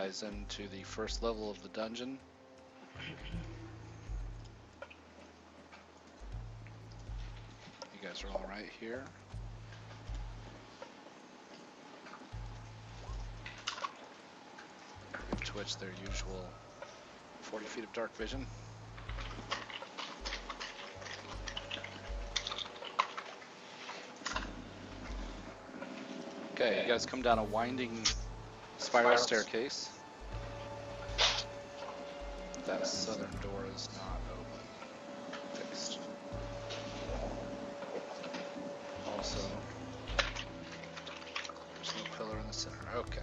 guys into the first level of the dungeon. You guys are all right here. Give Twitch their usual 40 feet of dark vision. Okay, you guys come down a winding spiral staircase. That southern door is not open. Fixed. Also, there's no pillar in the center. Okay.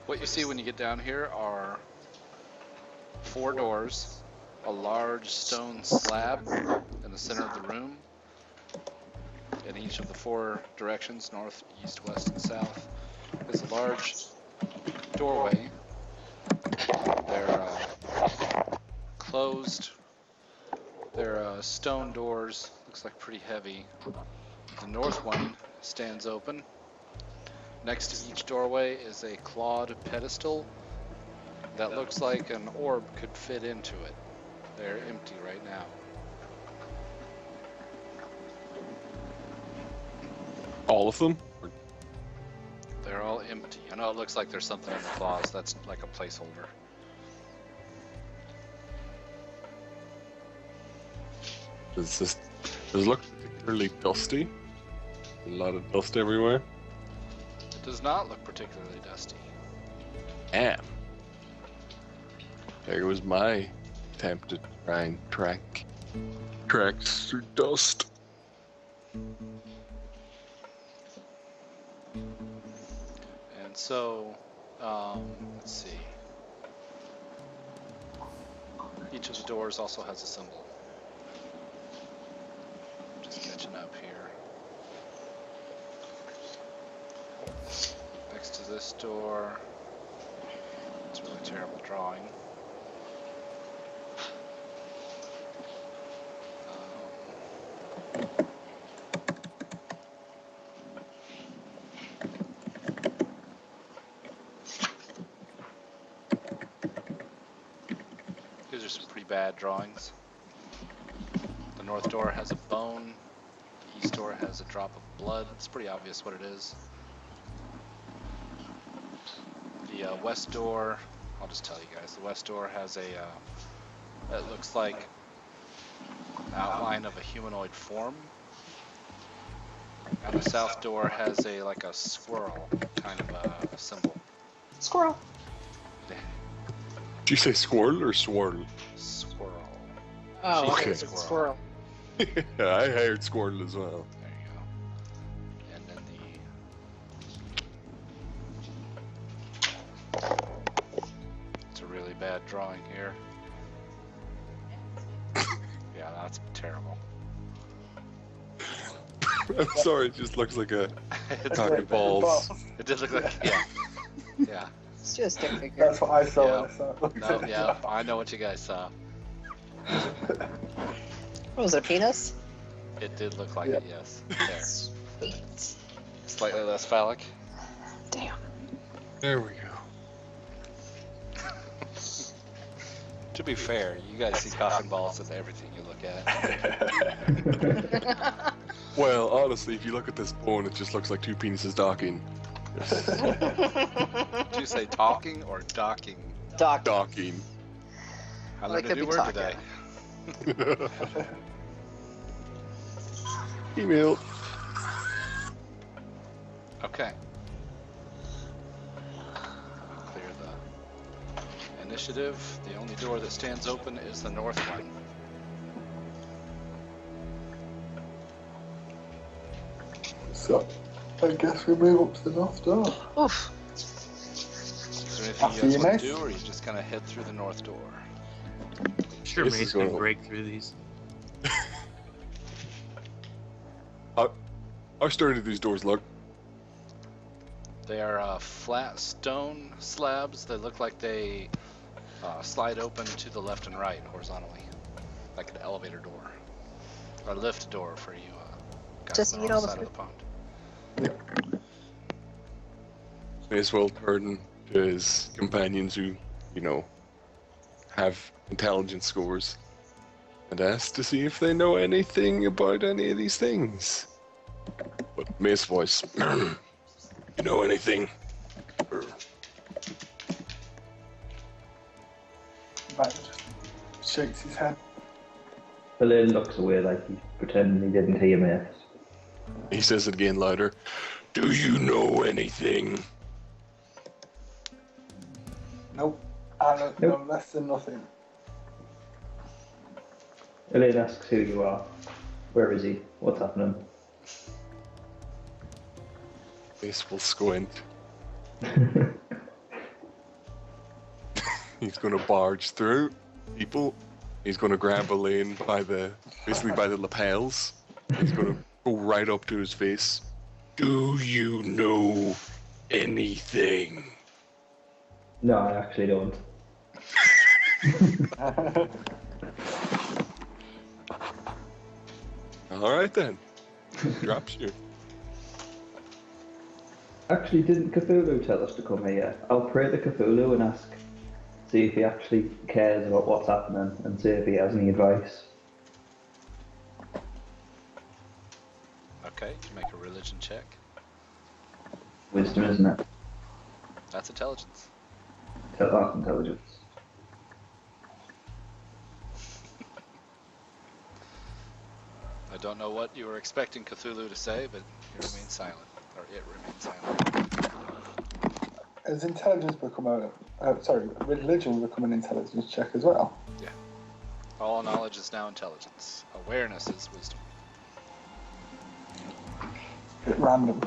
What you see when you get down here are 4 doors, a large stone slab in the center of the room. In each of the 4 directions, north, east, west, and south, is a large doorway. They're closed. They're stone doors. Looks like pretty heavy. The north one stands open. Next to each doorway is a clawed pedestal that looks like an orb could fit into it. They're empty right now. All of them? They're all empty. I know it looks like there's something in the claws. That's like a placeholder. Does it look particularly dusty? A lot of dust everywhere. It does not look particularly dusty. Damn. There was my attempt to try and track tracks through dust. And so, let's see. Each of the doors also has a symbol. Just catching up here. Next to this door, it's a really terrible drawing. These are some pretty bad drawings. The north door has a bone. The east door has a drop of blood. It's pretty obvious what it is. The west door, I'll just tell you guys, the west door has a, it looks like an outline of a humanoid form. And the south door has a, like a squirrel kind of a symbol. Squirrel. Did you say squirrel or swirl? Squirrel. Oh, Okay. it's a squirrel. Yeah, I heard squirrel as well. There you go. And then it's a really bad drawing here. Yeah, that's terrible. I'm sorry, it just looks like a It's cock and balls. It does look like, yeah. Yeah. It's just a figure. That's what I saw. Yeah. When I saw it. No, yeah, I know what you guys saw. What was it, a penis? It did look like it, yes. There. Sweet. Slightly less phallic. Damn. There we go. To be fair, you guys see coffin balls in everything you look at. Well, honestly, if you look at this bone, it just looks like 2 penises docking. Did you say talking or docking? Doc. Docking. I Well, learned it a could new be word talking. today. Email. Okay. Clear the initiative. The only door that stands open is the north one. So, I guess we move up to the north door. Oof. Is there anything After you you, guys want mate. to do, or you just kind of head through the north door? Sure, This Mace is can gonna- break through these. How sturdy do these doors look? They are flat stone slabs. They look like they slide open to the left and right horizontally, like an elevator door, or lift door for you guys Just on eat the all wrong the side of food. the pond. May as well turn to his companions who, you know, have intelligence scores and asks to see if they know anything about any of these things. But Mace voice, you know anything? Right, just shakes his head. Elaine looks away like he's pretending he didn't hear me. He says it again louder. Do you know anything? Nope. I don't Nope. know less than nothing. Elaine asks who you are. Where is he? What's happening? Mace will squint. He's going to barge through people. He's going to grab Elaine basically by the lapels. He's going to go right up to his face. Do you know anything? No, I actually don't. All right then. Drops you. Actually, didn't Cthulhu tell us to come here? I'll pray to Cthulhu and ask, see if he actually cares about what's happening and see if he has any advice. Okay, you make a religion check. Wisdom, isn't it? That's intelligence. That's intelligence. I don't know what you were expecting Cthulhu to say, but he remains silent. Or it remains silent. Has intelligence become religion become an intelligence check as well? All knowledge is now intelligence. Awareness is wisdom. Bit random.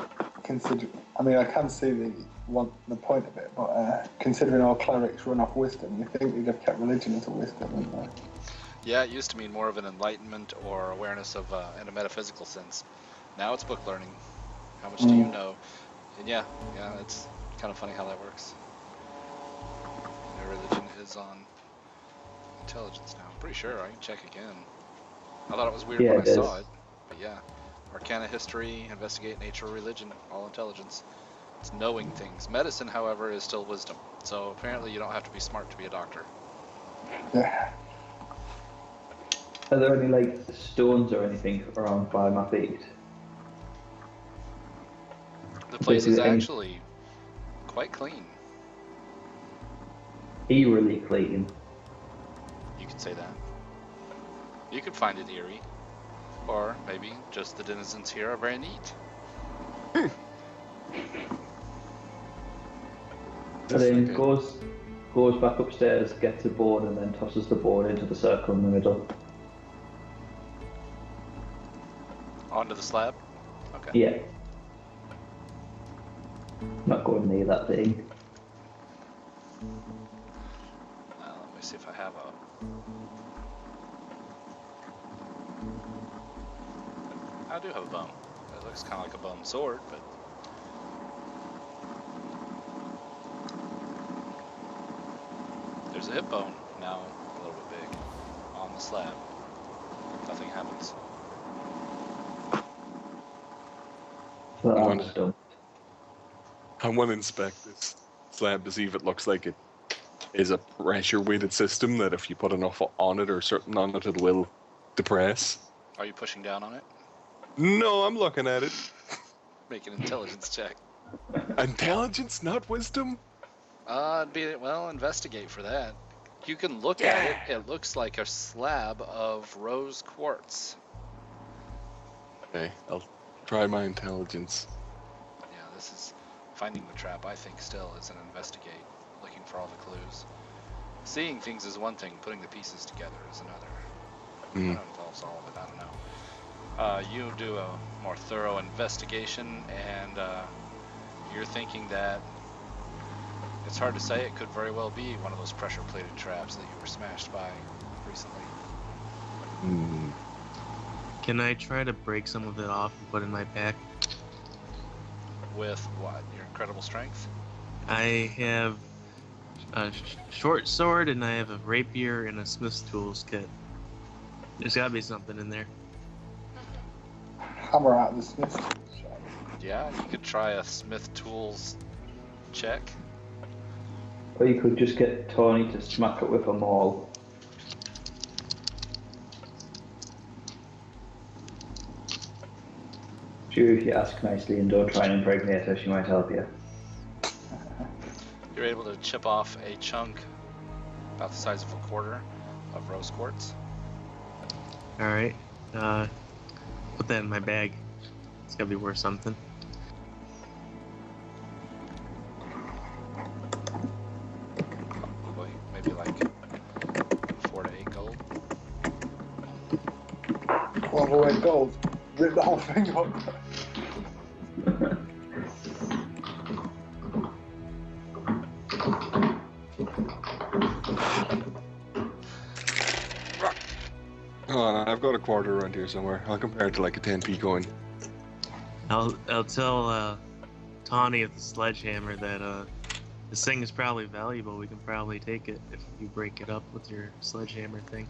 I mean, I can see the point of it, but considering all clerics run off wisdom, you think they'd have kept religion as a wisdom, wouldn't they? Yeah, it used to mean more of an enlightenment or awareness of in a metaphysical sense. Now it's book learning. How much do you know? And yeah, it's kind of funny how that works. Their religion is on intelligence now. I'm pretty sure. I can check again. I thought it was weird Yeah, when I it saw is. it, but yeah. Arcana, history, investigate, nature, religion, all intelligence. It's knowing things. Medicine, however, is still wisdom. So apparently you don't have to be smart to be a doctor. Yeah. Are there any like stones or anything around by my feet? The place is Basically, any actually quite clean. eerily clean. You could say that. You could find it eerie. Or maybe just the denizens here are very neat. And then goes back upstairs, gets a board, and then tosses the board into the circle in the middle. Onto the slab? Okay. Yeah. Not going near that thing. Let me see if I have a... I do have a bone. It looks kind of like a bone sword, but... There's a hip bone, now a little bit big, on the slab. Nothing happens. So I I'm wanna- stumped. I want to inspect this slab to see if it looks like it is a pressure-weighted system that if you put enough on it or something on it, it will depress. Are you pushing down on it? No, I'm looking at it. Make an intelligence check. Intelligence, not wisdom? Investigate for that. You can look at it. It looks like a slab of rose quartz. Okay, I'll try my intelligence. Yeah, this is finding the trap, I think, still is an investigate, looking for all the clues. Seeing things is one thing, putting the pieces together is another. Mm. That involves all of it, I don't know. You do a more thorough investigation, and you're thinking that it's hard to say. It could very well be one of those pressure-plated traps that you were smashed by recently. Mm. Can I try to break some of it off and put in my pack? With what? Your incredible strength? I have a short sword and I have a rapier and a smith's tools kit. There's gotta be something in there. Hammer out the smith's shop. Yeah, you could try a smith tools check. Or you could just get Tony to smack it with a maul. Sure, if you ask nicely and don't try and impregnate her, she might help you. You're able to chip off a chunk about the size of a quarter of rose quartz. Alright. Put that in my bag. It's gotta be worth something. Probably, maybe like 4 to 8 gold. All the way gold. Rip the whole thing up. Hold on, I've got a quarter around here somewhere. I'll compare it to like a 10p coin. I'll tell Tawny of the sledgehammer that this thing is probably valuable. We can probably take it if you break it up with your sledgehammer thing.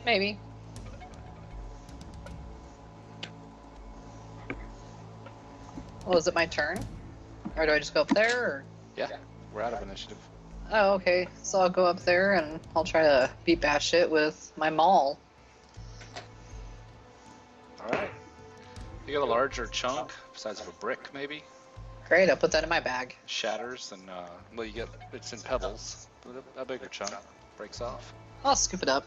Maybe. Well, is it my turn? Or do I just go up there? Or... Yeah, we're out of initiative. Oh, okay. So I'll go up there and I'll try to beat bash it with my maul. Alright. You got a larger chunk, size of a brick maybe, Great, I'll put that in my bag. shatters, and well, you get it's in pebbles, but a bigger chunk breaks off. I'll scoop it up.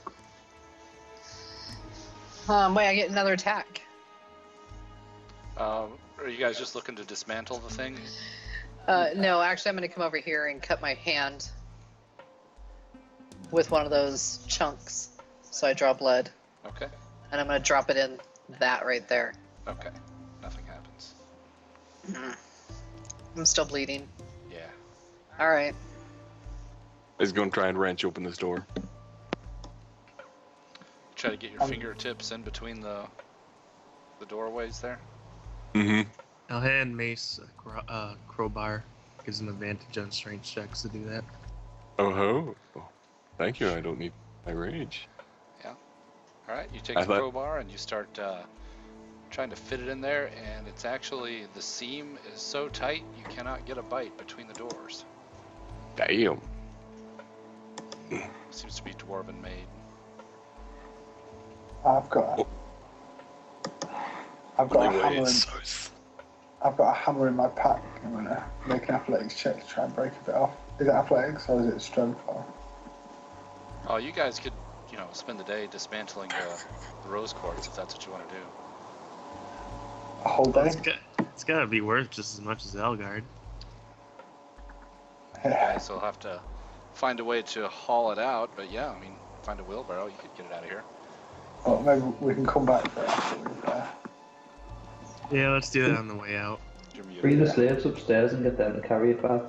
Wait, I get another attack. Are you guys just looking to dismantle the thing? No, actually, I'm going to come over here and cut my hand with one of those chunks, so I draw blood, Okay. and I'm going to drop it in that right there. Okay. Nothing happens. I'm still bleeding. Yeah. All right. He's gonna try and wrench open this door. Try to get your fingertips in between the doorways there. Mm-hmm. I'll hand Mace a crowbar. Gives him advantage on strength checks to do that. Oh ho. Oh, thank you, I don't need my rage. Alright, you take I the thought- crowbar and you start trying to fit it in there, and it's actually, the seam is so tight you cannot get a bite between the doors. Damn. Seems to be dwarven made. I've got a hammer in, South. I've got a hammer in my pack. I'm gonna make an athletics check to try and break a bit off. Is it athletics or is it strength? Or... Oh, you guys could, spend the day dismantling the rose quartz if that's what you want to do. A whole day? It's gotta be worth just as much as Elgard. You guys will have to find a way to haul it out, but yeah, I mean, find a wheelbarrow, you could get it out of here. Well, maybe we can come back for it after Yeah, let's do that on the way out. You're muted. Free the slaves upstairs and get them to carry it back.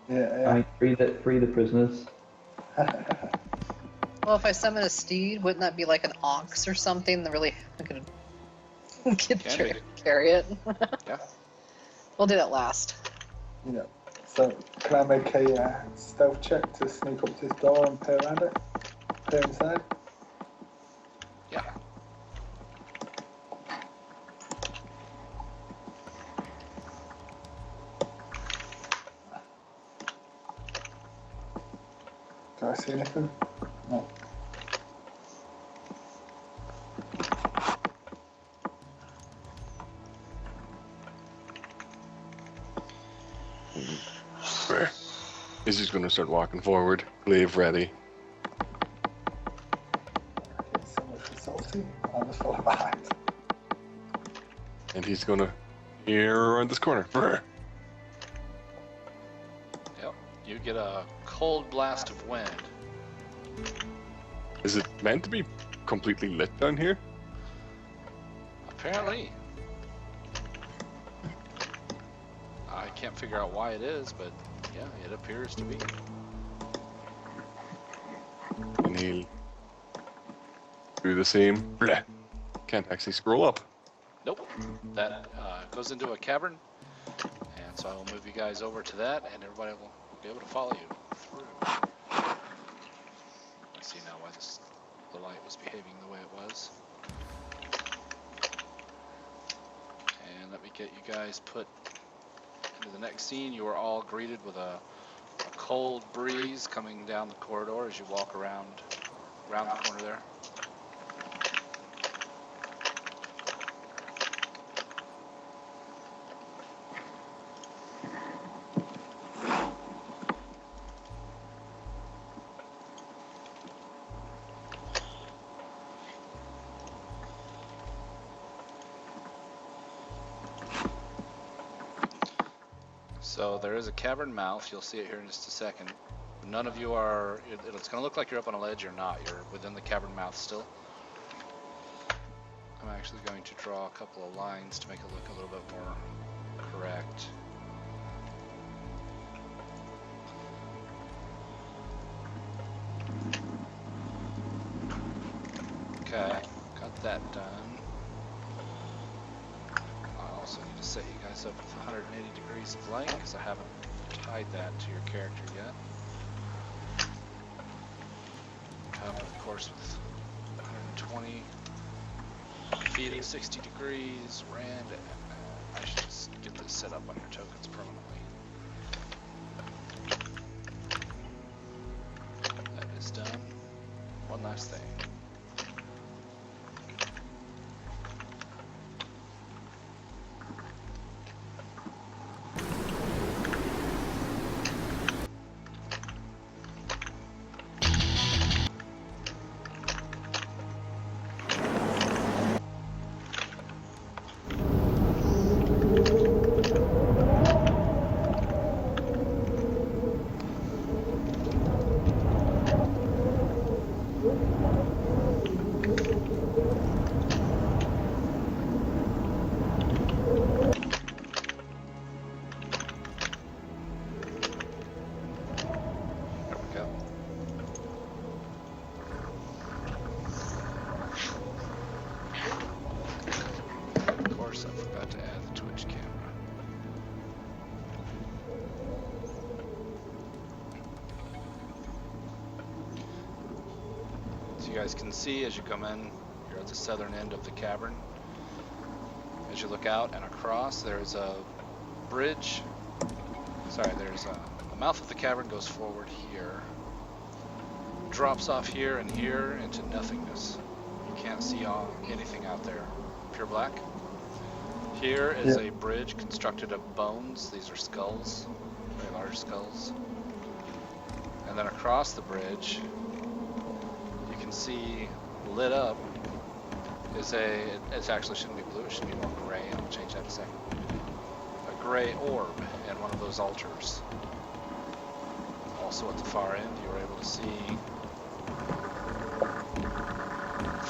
Yeah, I mean, free the prisoners. Well, if I summon a steed, wouldn't that be like an ox or something that really could Can be. carry it? Yeah. We'll do that last. yeah. So, can I make a stealth check to sneak up to this door and peer around it? Peer inside? Yeah. Do I see anything? No. Where? He's just gonna start walking forward, glaive ready. It's so much salty. I'll just follow behind. And he's gonna here around this corner. Brr. Yep. You get a cold blast of wind. Is it meant to be completely lit down here? Apparently. I can't figure out why it is, but yeah, it appears to be. And he'll do the same. Bleh. Can't actually scroll up. Nope. That goes into a cavern, and so I will move you guys over to that, and everybody will be able to follow you through. I see now why the light was behaving the way it was. And let me get you guys put into the next scene. You are all greeted with a cold breeze coming down the corridor as you walk around the corner there. So there is a cavern mouth. You'll see it here in just a second. None of you are, it's going to look like you're up on a ledge. You're not. You're within the cavern mouth still. I'm actually going to draw a couple of lines to make it look a little bit more correct. Okay, got that done. I also need to set you guys up with 180 degrees of light because I haven't tied that to your character yet. Of course, with 120 feet at 60 degrees, Rand. I should just get this set up on your tokens permanently. That is done. One last thing. You guys can see as you come in, you're at the southern end of the cavern. As you look out and across, there's a bridge. Sorry, there's the mouth of the cavern goes forward here, drops off here and here into nothingness. You can't see anything out there. Pure black. Here is a bridge constructed of bones. These are skulls, very large skulls. And then across the bridge, see lit up is it actually shouldn't be blue, it should be more gray, and I'll change that in a second. A gray orb and one of those altars. Also at the far end you were able to see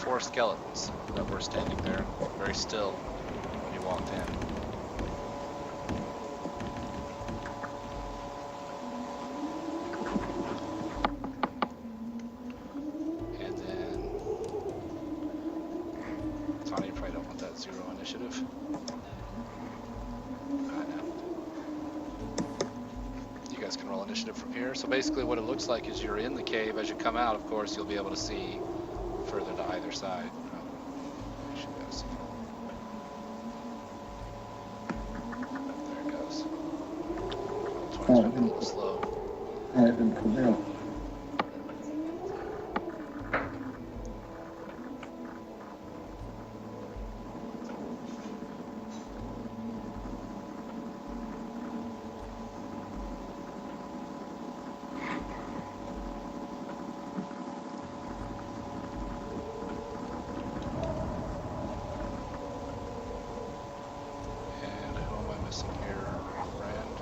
4 skeletons that were standing there very still when you walked in. So basically what it looks like is you're in the cave. As you come out, of course, you'll be able to see further to either side. You should be able to see. There it goes. 20's a little slow. Yeah, it didn't come down.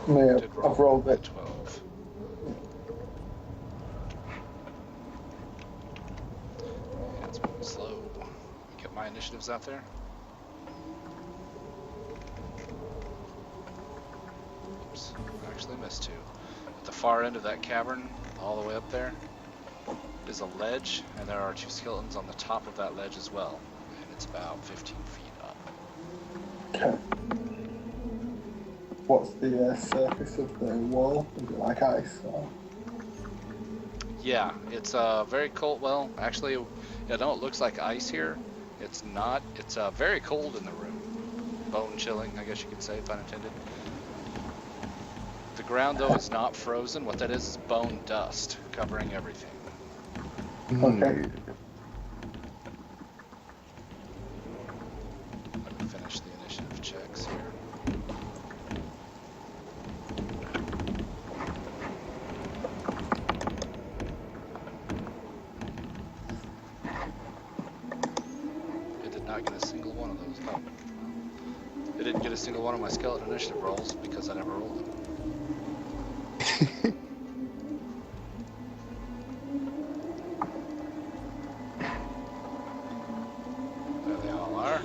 Yeah, I've rolled it. 12. Yeah, it's moving slow. Get my initiatives out there. Oops, I actually missed 2. At the far end of that cavern, all the way up there, is a ledge, and there are 2 skeletons on the top of that ledge as well. And it's about 15 feet up. Okay. What's the surface of the wall? Is it like ice? Or? Yeah, it's very cold. Well, actually, I know it looks like ice here. It's not. It's very cold in the room, bone chilling, I guess you could say, pun intended. The ground, though, is not frozen. What that is bone dust covering everything. Okay. Let me finish the initiative checks here. It did not get a single one of those. Oh. It didn't get a single one of my skeleton initiative rolls because I never rolled them. There they all are.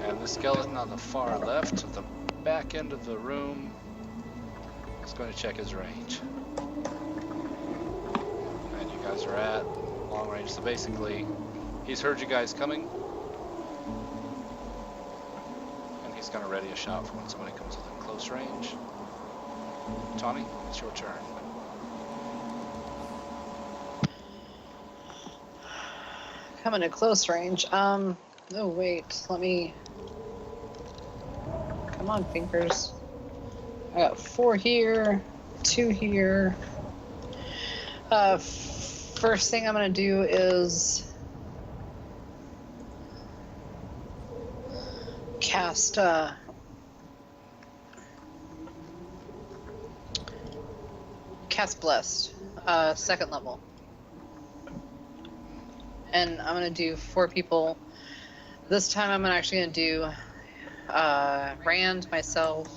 And the skeleton on the far left at the back end of the room is going to check his range. And you guys are at long range, so basically he's heard you guys coming. And he's going to ready a shot for when somebody comes within close range. Tawny, it's your turn. Coming to close range. Oh wait, let me. Come on, fingers. I got 4 here, 2 here. First thing I'm gonna do is cast Blessed, second level. And I'm gonna do 4 people. This time I'm actually gonna do Rand, myself,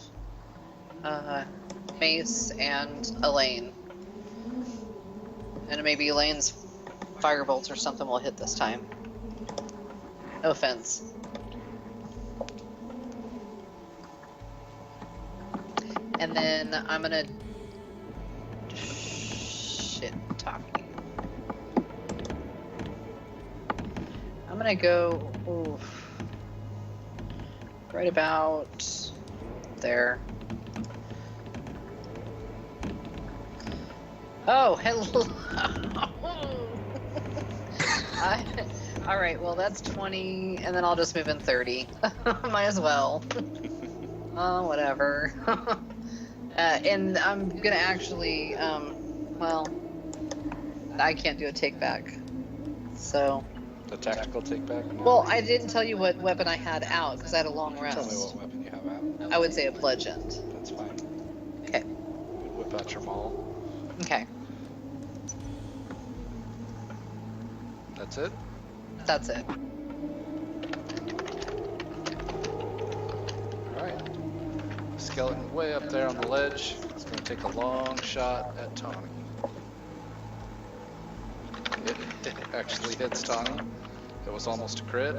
Mace, and Elaine. And maybe Elaine's firebolts or something will hit this time. No offense. And then I'm gonna talking. I'm gonna go right about there. Oh, hello. All right, well that's 20, and then I'll just move in 30. Might as well. Oh, whatever. And I'm gonna actually, well, I can't do a take back. So. The tactical take back? No. Well, I didn't tell you what weapon I had out because I had a long rest. Tell me what weapon you have out. I would say a bludgeon. That's fine. Okay. Whip out your maul. Okay. That's it? That's it. Alright. Skeleton way up there on the ledge. It's going to take a long shot at Tawny. It actually hits Tawny. It was almost a crit.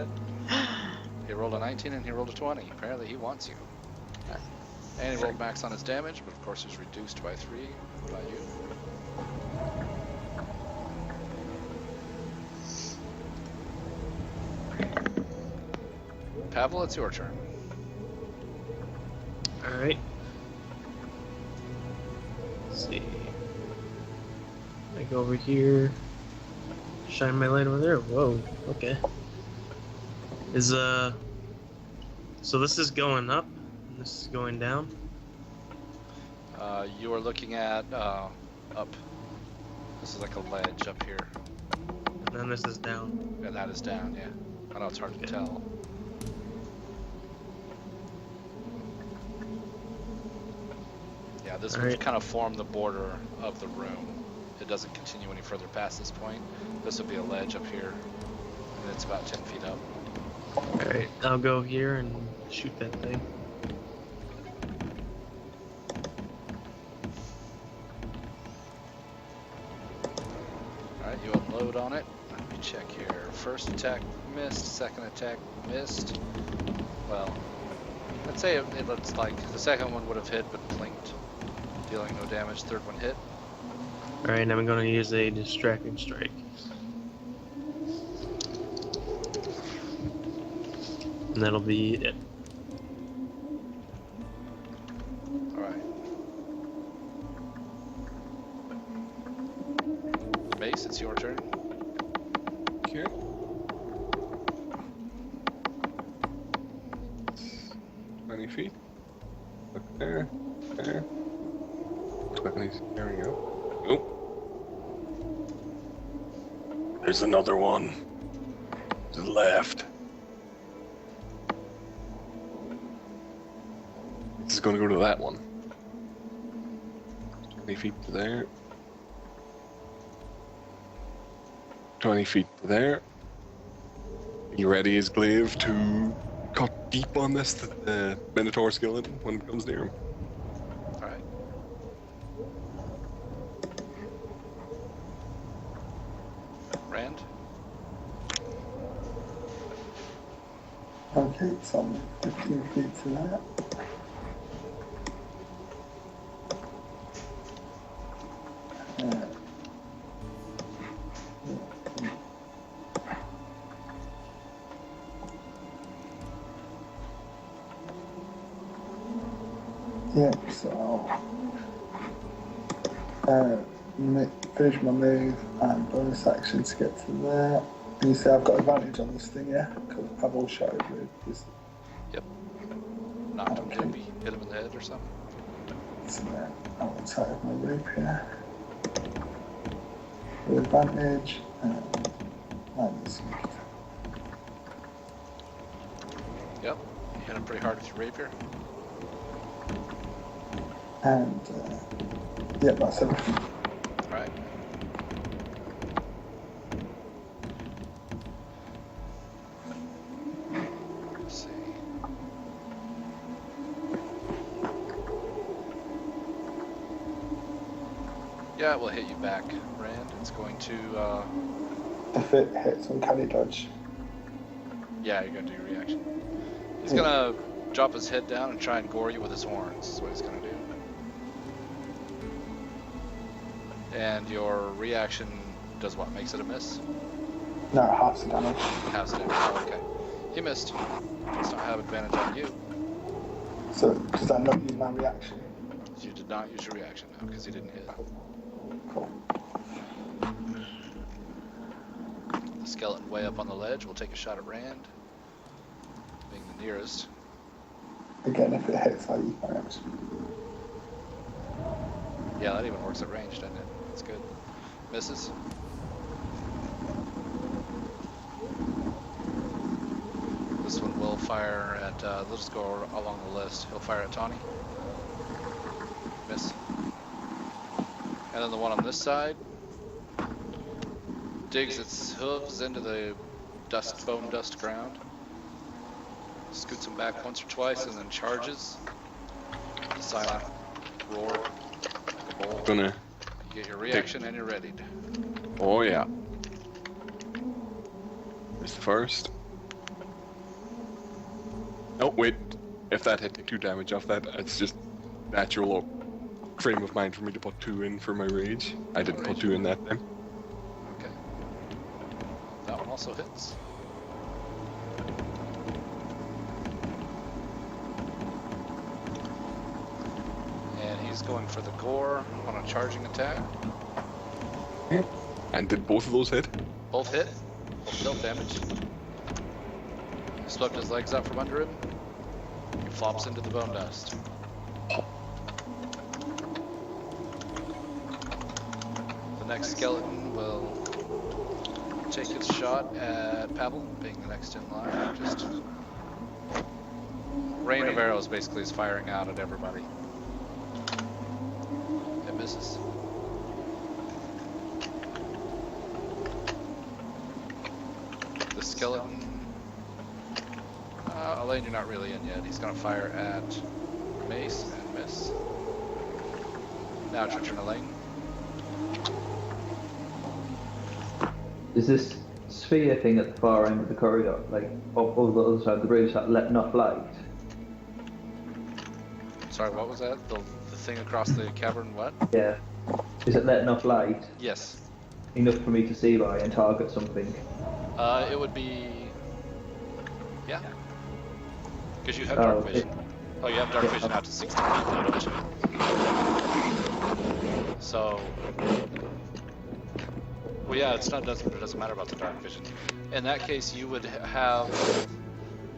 He rolled a 19 and he rolled a 20. Apparently he wants you. And he rolled max on his damage, but of course he's reduced by 3 by you. Pavel, it's your turn. Alright. Let's see. I go over here. Shine my light over there. Whoa, okay. So this is going up, and this is going down? You are looking at up. This is like a ledge up here. And then this is down. And that is down, yeah. I know it's hard to tell. Yeah, this would kind of form the border of the room. It doesn't continue any further past this point. This would be a ledge up here, and it's about 10 feet up. Alright, I'll go here and shoot that thing. Alright, you unload on it. Let me check here. First attack missed, second attack missed. Well, I'd say it looks like the second one would have hit but blinked, dealing no damage. Third one hit. Alright, and I'm going to use a distracting strike. And that'll be it. Alright. Mace, it's your turn. Okay. 20 feet. Look there. There. 20's carrying up. Oh. There's another one. To the left. This is going to go to that one. 20 feet to there. 20 feet to there. You ready as glaive to cut deep on this Minotaur skeleton when it comes near him? Alright. Rand? Okay, so I'm 15 feet to that. Yeah, so finish my move and bonus action to get to there. And you say I've got advantage on this thing, yeah? Because I've all shot it with this. Yep. Knocked him, Okay. maybe hit him in the head or something. So then I will attack my rapier with advantage and minus. Yep. You hit him pretty hard with your rapier. And yeah, that's everything. Alright. Let's see. Yeah, it will hit you back, Rand. It's going to, If it hits uncanny dodge. yeah, you're gonna do your reaction. He's gonna drop his head down and try and gore you with his horns, is what he's gonna do. And your reaction does what? Makes it a miss? No, half the damage. Half it. Oh, okay. He missed. Does not have advantage on you. So does that not use my reaction? You did not use your reaction now because he didn't hit. Cool. The skeleton way up on the ledge will take a shot at Rand, being the nearest. Again, if it hits, I use my reaction. Yeah, that even works at range, doesn't it? That's good. Misses. This one will fire at, let's just go along the list. He'll fire at Tawny. Miss. And then the one on this side digs its hooves into the bone dust ground. Scoots him back once or twice and then charges. A silent roar like a bull. Gonna. You get your reaction and you're readied. Oh yeah. There's the first. Oh wait, if that had 2 damage off that, it's just natural frame of mind for me to put 2 in for my rage. I didn't put 2 in that time. Okay. That one also hits. And he's going for the gore on a charging attack. And did both of those hit? Both hit. Both dealt damage. Swept his legs out from under him. He flops into the bone dust. The next skeleton will take its shot at Pavel, being the next in line. Just rain of arrows basically is firing out at everybody. It misses. The skeleton. Elaine, you're not really in yet. He's gonna fire at Mace and miss. Now it's your turn, Elaine. Is this sphere thing at the far end of the corridor, like up over the other side of the bridge, that letting off light? Sorry, what was that? The thing across the cavern, what? Yeah. Is it letting off light Yes. enough for me to see by and target something? It would be... Yeah. Because you have dark vision. Oh, you have dark vision out to 60 feet now, don't you? So... Well, yeah, it doesn't matter about the dark vision. In that case, you would have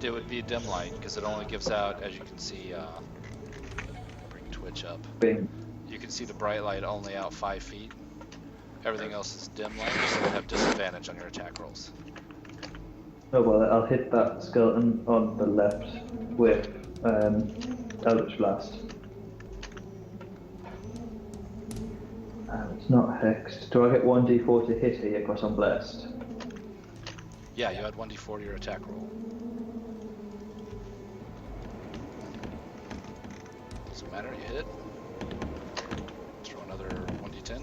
It would be dim light because it only gives out, as you can see. Bring Twitch up. Bing. You can see the bright light only out 5 feet. Everything else is dim light, so you have disadvantage on your attack rolls. Oh well, I'll hit that skeleton on the left with Eldritch Blast. It's not hexed. Do I get 1d4 to hit here because I'm blessed? Yeah, you add 1d4 to your attack roll. Doesn't matter, you hit. Throw another 1d10.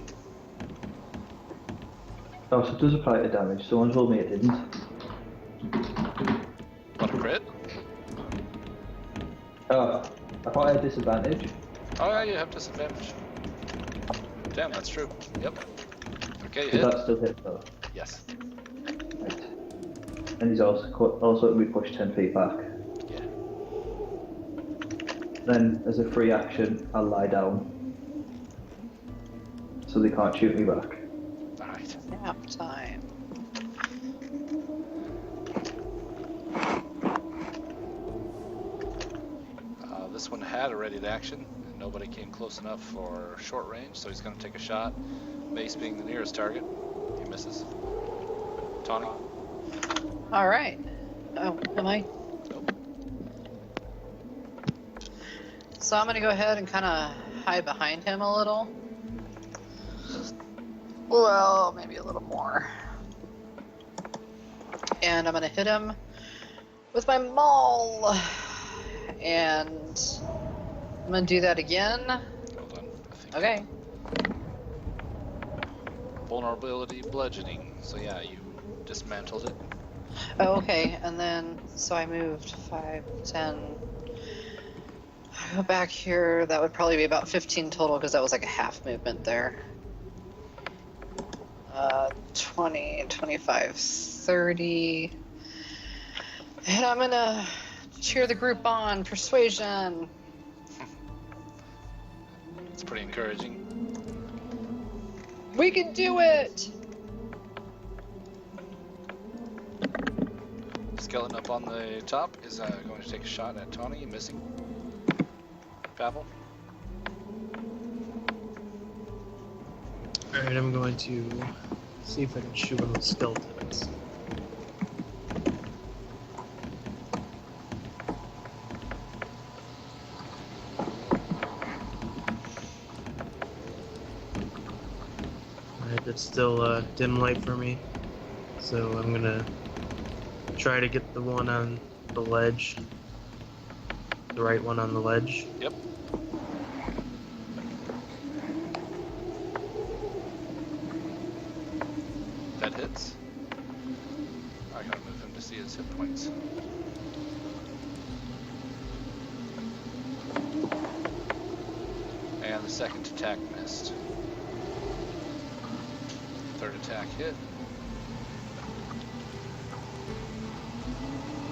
Oh, so it does apply to damage. Someone told me it didn't. What, a crit? Oh, I thought I had disadvantage. Oh yeah, you have disadvantage. Damn, that's true. Yep. Okay, you Does hit. that still hit though? Yes. Right. And he's also we pushed 10 feet back. Yeah. Then, as a free action, I'll lie down. So they can't shoot me back. Alright. Nap time. This one had a ready to action, and nobody came close enough for short range, so he's going to take a shot. Mace being the nearest target. He misses. Tawny. Alright. Oh, am I? Nope. So I'm gonna go ahead and kind of hide behind him a little. Well, maybe a little more. And I'm gonna hit him with my maul. And I'm gonna do that again. Hold on. I think Okay. Vulnerability bludgeoning. So yeah, you dismantled it. Oh, okay. And then, so I moved 5, 10. I go back here. That would probably be about 15 total because that was like a half movement there. 20, 25, 30. And I'm gonna cheer the group on. Persuasion. It's pretty encouraging. We can do it! Skeleton up on the top is going to take a shot at Tawny, missing. Pavel. Alright, I'm going to see if I can shoot one of the skeletons. Alright, that's still dim light for me. So I'm gonna try to get the one on the ledge. The right one on the ledge. Yep. That hits. I gotta move him to see his hit points. And the second attack missed. Third attack hit.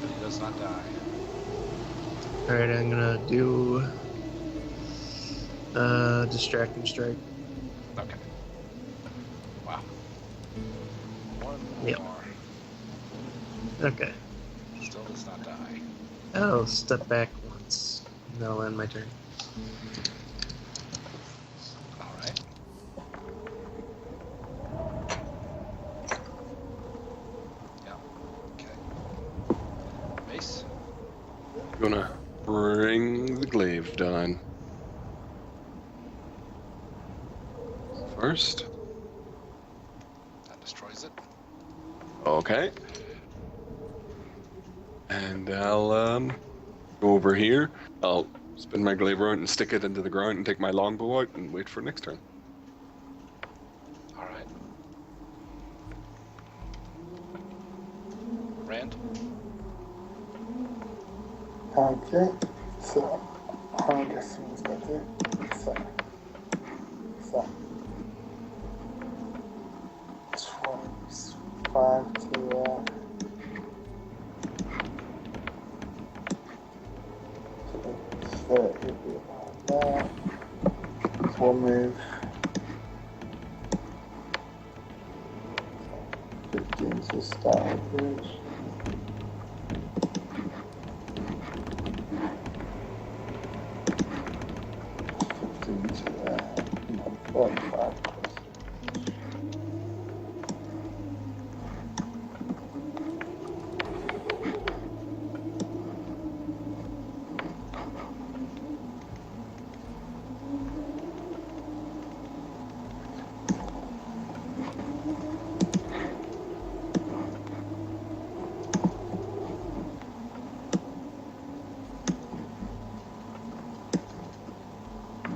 But he does not die. Alright, I'm gonna do distracting strike. Okay. Wow. One more. Yep. Okay. Still does not die. I'll step back once. And that'll end my turn. Alright. Yeah. Okay. Mace. Gonna bring the glaive down. First. That destroys it. Okay. And I'll go over here. I'll spin my glaive around and stick it into the ground and take my longbow out and wait for next turn. Alright. Rand. Okay, so I guess what's going to do? So 25 to 30 would be about that. That's one move. 15 to start with.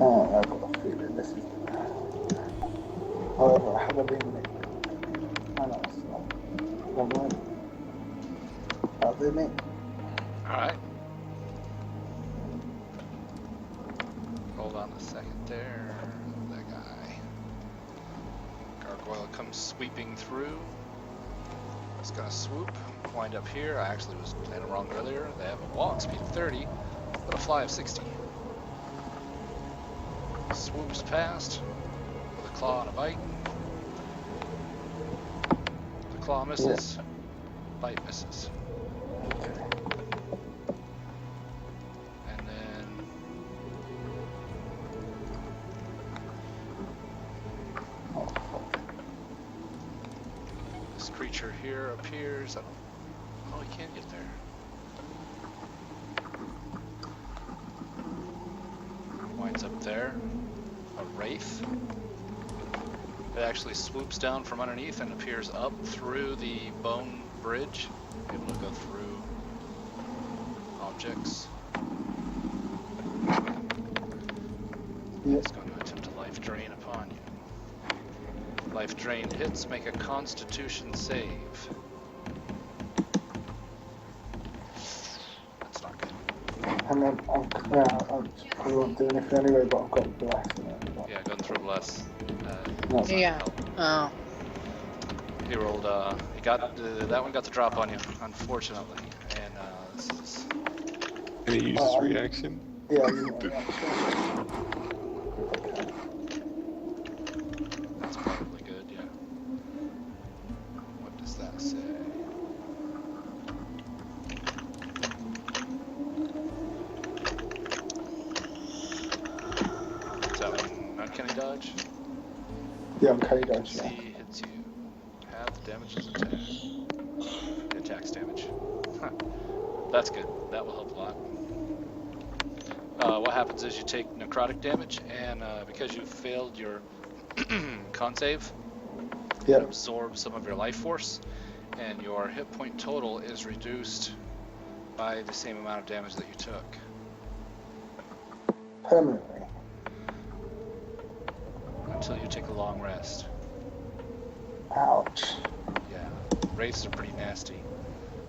Oh, I've got a feeling this is. However, I have a ring. I know it's not. Never mind. That'll do me. Alright. Hold on a second there. That guy. Gargoyle comes sweeping through. It's gonna swoop, wind up here. I actually was playing it wrong earlier. They have a walk speed of 30, but a fly of 60. Swoops past with a claw and a bite. The claw misses, bite misses. And then Oh, fuck. this creature here appears. I don't. Oh, he can't get there. Winds up there. A wraith. It actually swoops down from underneath and appears up through the bone bridge, able to go through objects. Yeah. It's going to attempt a life drain upon you. Life drain hits, make a Constitution save. That's not good. And then I probably won't do anything anyway, but I've got bless in it. But Yeah, going through bless. No. Yeah. Oh. He rolled. He got that one got the drop on you, unfortunately. And this is. Can he use his reaction? Yeah, you know, yeah. That's probably good, yeah. What does that say? Is that one uncanny dodge? Yeah, I'm carried on, See, yeah. hits you. Half the damage is attack. Attacks damage. Huh. That's good. That will help a lot. What happens is you take necrotic damage, and because you failed your con save, Yeah. it absorbs some of your life force, and your hit point total is reduced by the same amount of damage that you took. Permanently. Until you take a long rest. Ouch. Yeah, wraiths are pretty nasty.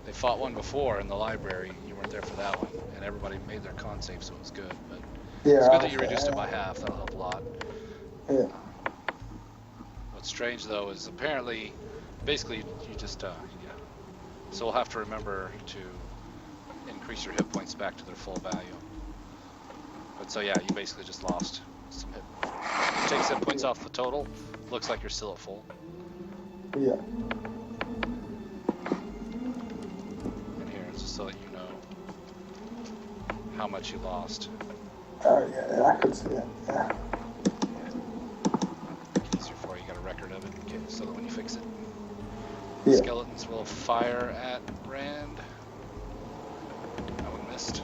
They fought one before in the library. You weren't there for that one, and everybody made their con save, so it was good. But Yeah. it's good that you reduced it by half. That'll help a lot. Yeah. What's strange though is apparently, basically, you just yeah. So we'll have to remember to increase your hit points back to their full value. But so yeah, you basically just lost some hit. It takes hit points off the total. Looks like you're still at full. Yeah. And here, just so that you know how much you lost. Oh, yeah, I could see it. Yeah. Easier for you. Got a record of it, okay, so that when you fix it. Yeah. Skeletons will fire at Rand. That one missed.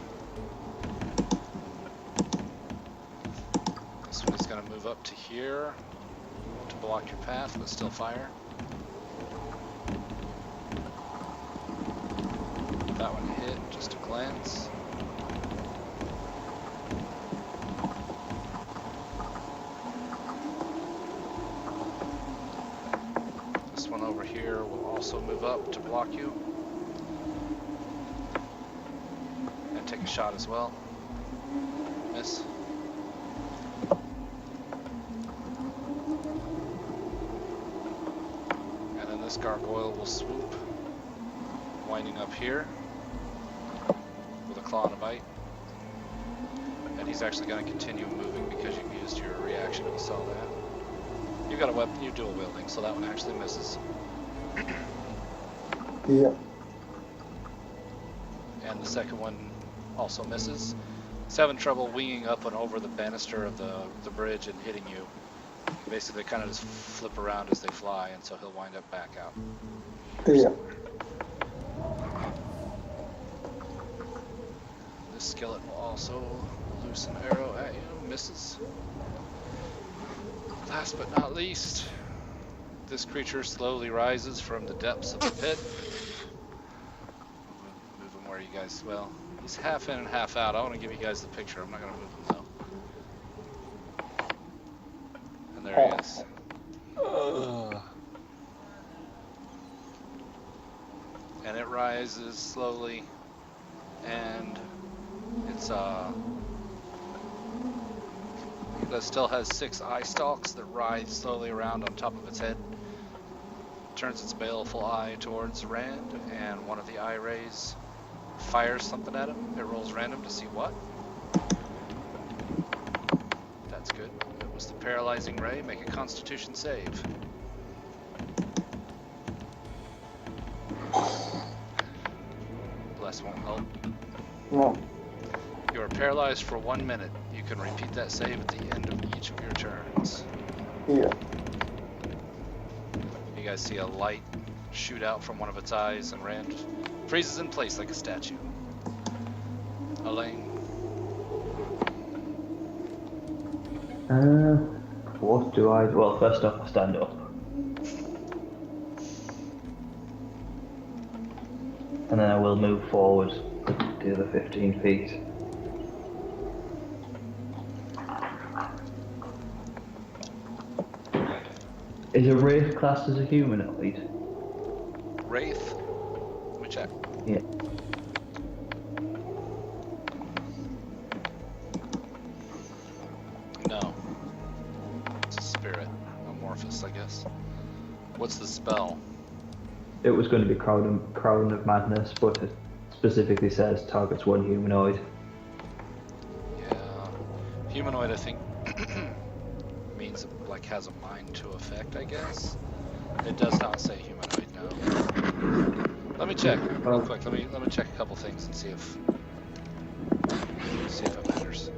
This one is going to move up to here to block your path, but still fire. That one hit, just a glance. This one over here will also move up to block you. And take a shot as well. Miss. And then this gargoyle will swoop, winding up here with a claw and a bite. And he's actually going to continue moving because you used your reaction. You saw that. You got a weapon, you dual wielding, so that one actually misses. Yeah. And the second one also misses. He's having trouble winging up and over the banister of the bridge and hitting you. Basically, they kind of just flip around as they fly, and so he'll wind up back out. Yeah. This skeleton will also loose an arrow at you. Misses. Last but not least, this creature slowly rises from the depths of the pit. Move him where you guys, well, he's half in and half out. I want to give you guys the picture. I'm not going to move him though. There he is. And it rises slowly, and it's that still has 6 eye stalks that rise slowly around on top of its head. Turns its baleful eye towards Rand, and one of the eye rays fires something at him. It rolls random to see what. That's good. It was the paralyzing ray. Make a Constitution save. Bless won't help. No. You are paralyzed for 1 minute. You can repeat that save at the end of each of your turns. Yeah. You guys see a light shoot out from one of its eyes, and Rand freezes in place like a statue. Elaine. What do I... Well, first off, I stand up. And then I will move forward to the 15 feet. Is a wraith classed as a humanoid? Wraith. Let me check. Yeah. No. It's a spirit. Amorphous, I guess. What's the spell? It was going to be Crown of Madness, but it specifically says targets one humanoid. Yeah. Humanoid, I think, means it, like, has a mind to effect, I guess. It does not say humanoid, no. Let me check real quick. Let me check a couple things and see if it matters.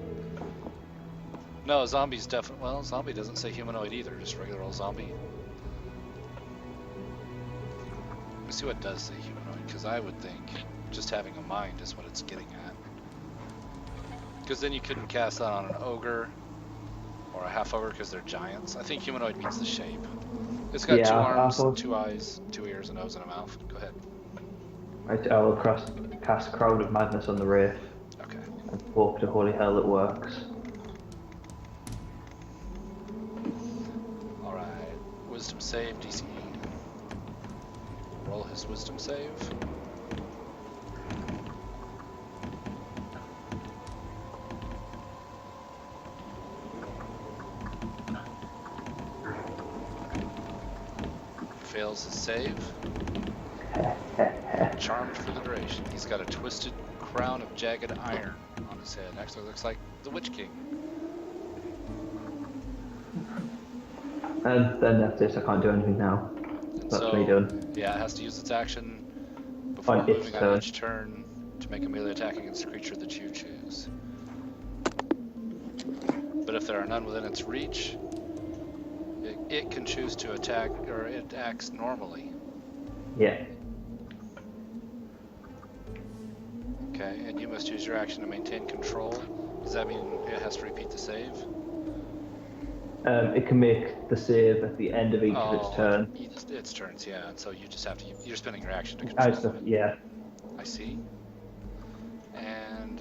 No, zombie's definitely. Well, zombie doesn't say humanoid either. Just regular old zombie. Let me see what does say humanoid, because I would think just having a mind is what it's getting at. Because then you couldn't cast that on an ogre or a half ogre because they're giants. I think humanoid means the shape. It's got 2 arms, 2 eyes, 2 ears, a nose, and a mouth. Go ahead. Right, I will cast Crown of Madness on the wraith. Okay. And hope to holy hell it works. Alright. Wisdom save, DC. Roll his wisdom save. Fails his save. Charmed for the duration. He's got a twisted crown of jagged iron on his head. Actually looks like the Witch King. And then that's it, I can't do anything now. And That's so, me done. Yeah, it has to use its action before On its moving on turn. each turn to make a melee attack against a creature that you choose. But if there are none within its reach, it can choose to attack, or it acts normally. Yeah. Okay, and you must use your action to maintain control. Does that mean it has to repeat the save? It can make the save at the end of each of its turn. Its turns, yeah. And so you just have to. You're spending your action to I control. stuff, yeah. I see. And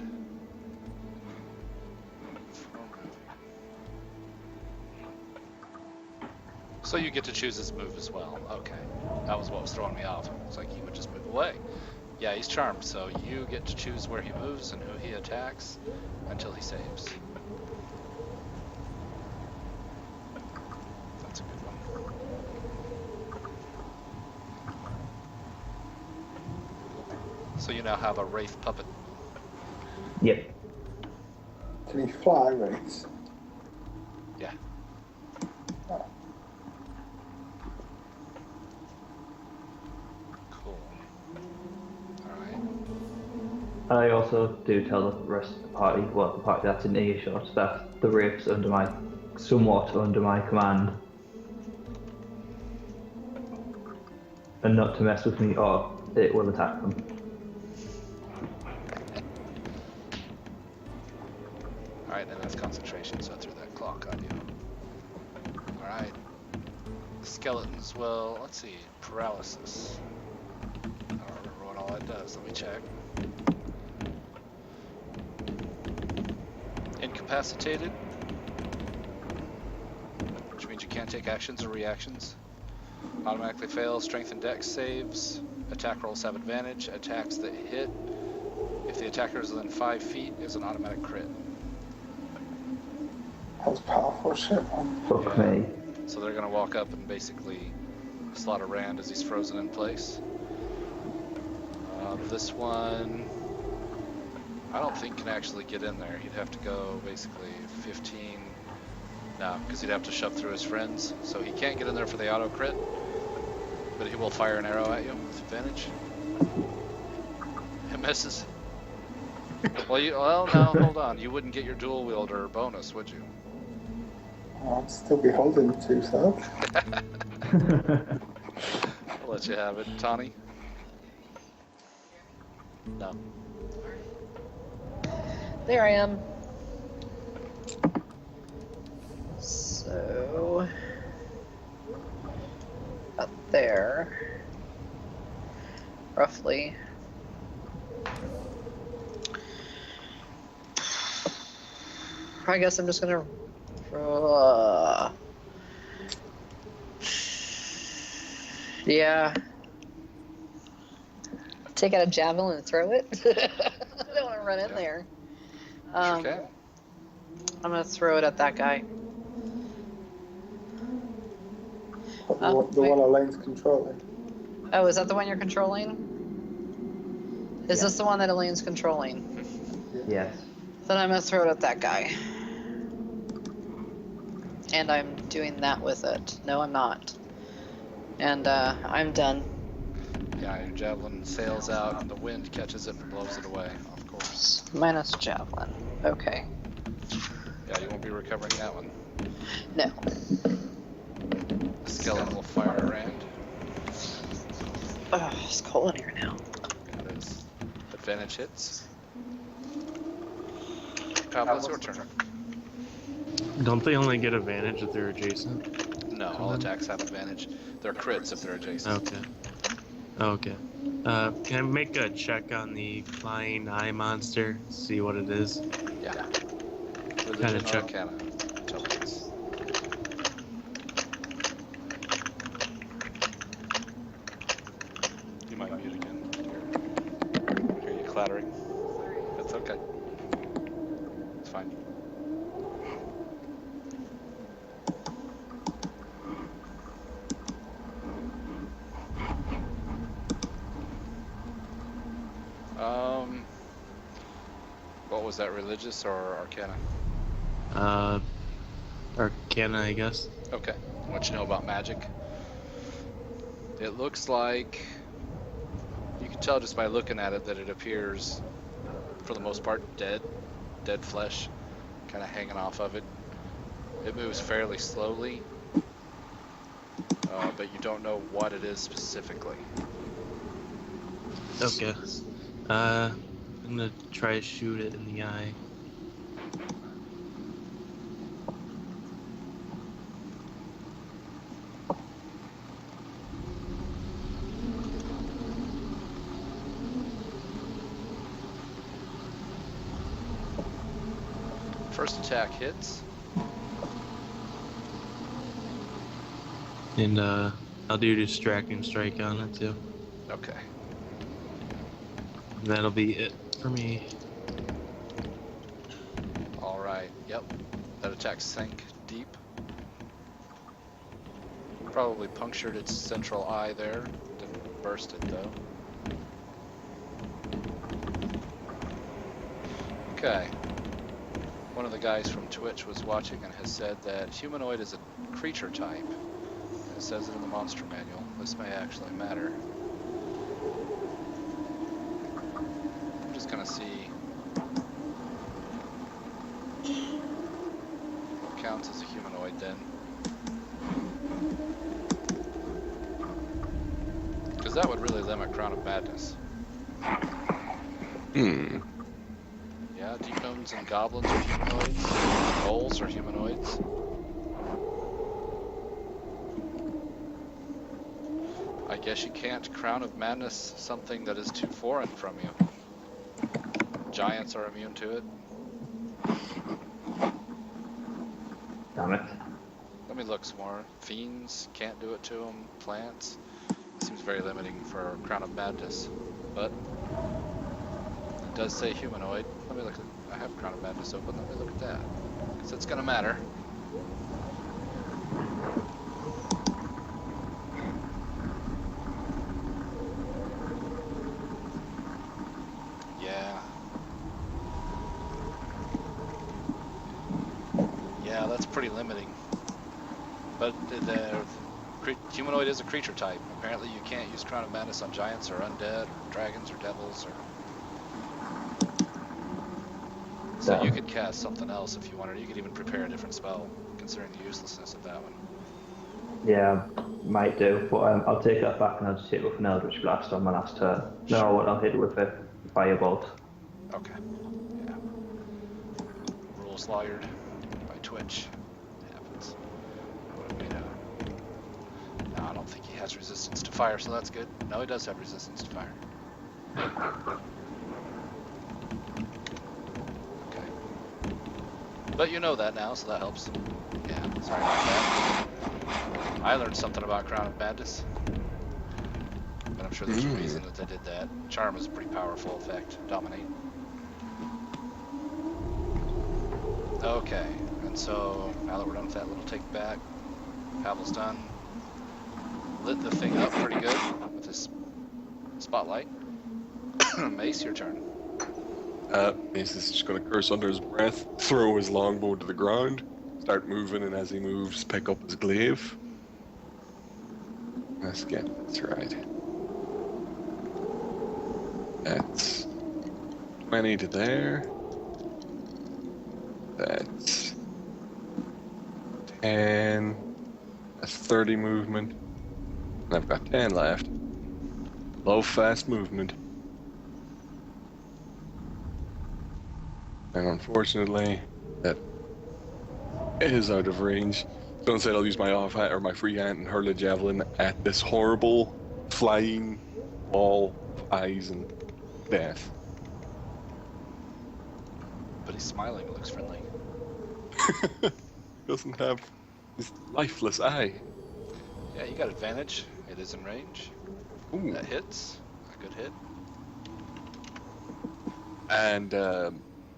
so you get to choose his move as well. Okay, that was what was throwing me off. It's like he would just move away. Yeah, he's charmed, so you get to choose where he moves and who he attacks until he saves. That's a good one. So you now have a wraith puppet. Yep. Can he fly, wraiths? Yeah. Oh. Cool. Alright. I also do tell the rest of the party, well, the party that's in earshot, that the wraith's somewhat under my command. And not to mess with me, or it will attack them. Alright, and that's concentration, so I threw that clock on you. Alright. Skeletons, well, let's see. Paralysis. I don't remember what all that does. Let me check. Incapacitated, which means means you can't take actions or reactions. Automatically fail. Strength and dex saves. Attack rolls have advantage. Attacks that hit, if the attacker is within 5 feet, is an automatic crit. That's powerful shit, man. Fuck Yeah. me. So they're gonna walk up and basically slaughter Rand as he's frozen in place. This one, I don't think can actually get in there. He'd have to go basically 15. No, because he'd have to shove through his friends. So he can't get in there for the auto crit, but he will fire an arrow at you with advantage. It misses. Well, no, hold on. You wouldn't get your dual wielder bonus, would you? I'd still be holding two, so. I'll let you have it, Tawny. No. There I am. So up there, roughly. I guess I'm just gonna. Yeah. Take out a javelin and throw it. I don't want to run in there. Sure can. I'm gonna throw it at that guy. The one Elaine's controlling. Oh, is that the one you're controlling? Is this the one that Elaine's controlling? Yes. Then I'm gonna throw it at that guy. And I'm doing that with it. No, I'm not. And I'm done. Yeah, your javelin sails out and the wind catches it and blows it away, of course. Minus javelin. Okay. Yeah, you won't be recovering that one. No. The skeleton will fire a Rand. Ugh, it's cold in here now. It is. Advantage hits. Pablo, it's your turn. Don't they only get advantage if they're adjacent? No, all attacks have advantage. They're crits if they're adjacent. Okay. Okay. Can I make a check on the flying eye monster? See what it is? Yeah. Kinda Religion, check. Arcana, intelligence. You might mute again. Hear you clattering. That's okay. It's fine. What was that, religious or arcana? Arcana, I guess. Okay. What you know about magic? It looks like, you can tell just by looking at it that it appears, for the most part, dead flesh, kind of hanging off of it. It moves fairly slowly, but you don't know what it is specifically. Okay. I'm gonna try to shoot it in the eye. First attack hits. And I'll do distracting strike on it too. Okay. And that'll be it for me. All right. Yep. That attack sank deep. Probably punctured its central eye there. Didn't burst it though. Okay. One of the guys from Twitch was watching and has said that humanoid is a creature type. It says it in the monster manual. This may actually matter. I'm just gonna see what counts as a humanoid then. Because that would really limit Crown of Madness. Yeah, deep gnomes and goblins are humanoids. Gnolls are humanoids. I guess you can't Crown of Madness something that is too foreign from you. Giants are immune to it. Damn it. That me look some more. Fiends, can't do it to them. Plants. Seems very limiting for Crown of Madness. But it does say humanoid. Let me look at, I have Crown of Madness open. Let me look at that. Because it's going to matter. Yeah, that's pretty limiting. But the humanoid is a creature type. Apparently you can't use Crown of Madness on giants or undead or dragons or devils or... So you could cast something else if you wanted. You could even prepare a different spell, considering the uselessness of that one. Yeah, might do, but I'll take that back and I'll just hit it with an Eldritch Blast on my last turn. No, I'll hit it with a Firebolt. Okay. Yeah. Rules lawyered by Twitch. It happens. What do we know? No, I don't think he has resistance to fire, so that's good. No, he does have resistance to fire. Okay. But you know that now, so that helps. Yeah, sorry about that. I learned something about Crown of Madness. But I'm sure there's a reason that they did that. Charm is a pretty powerful effect. Dominate. Okay, and so now that we're done with that little take back, Pavel's done. Lit the thing up pretty good with this spotlight. Mace, your turn. Mace is just gonna curse under his breath, throw his longbow to the ground, start moving, and as he moves, pick up his glaive. Let's get this right. That's 20 to there. That's 10. That's 30 movement. And I've got 10 left. Low fast movement. And unfortunately, that is out of range. So instead I'll use my off hand or my free hand and hurl a javelin at this horrible flying ball of eyes and death. But he's smiling, it looks friendly. Doesn't have this lifeless eye. Yeah, you got advantage. It is in range. Ooh. That hits. A good hit. And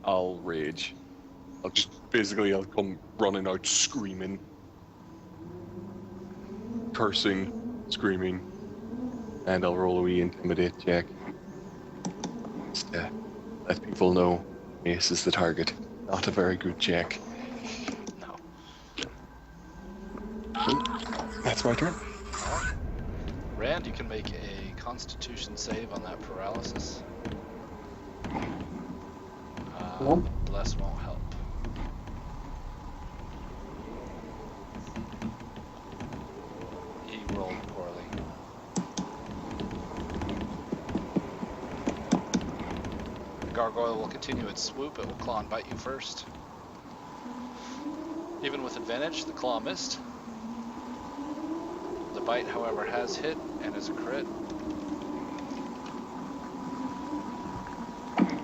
I'll rage. I'll come running out screaming. Cursing, screaming. And I'll roll a wee intimidate check. Just let people know Mace is the target. Not a very good check. No. That's my turn. Alright. Rand, you can make a Constitution save on that paralysis. Bless won't help. He rolled poorly. The gargoyle will continue its swoop. It will claw and bite you first. Even with advantage, the claw missed. The bite, however, has hit and is a crit.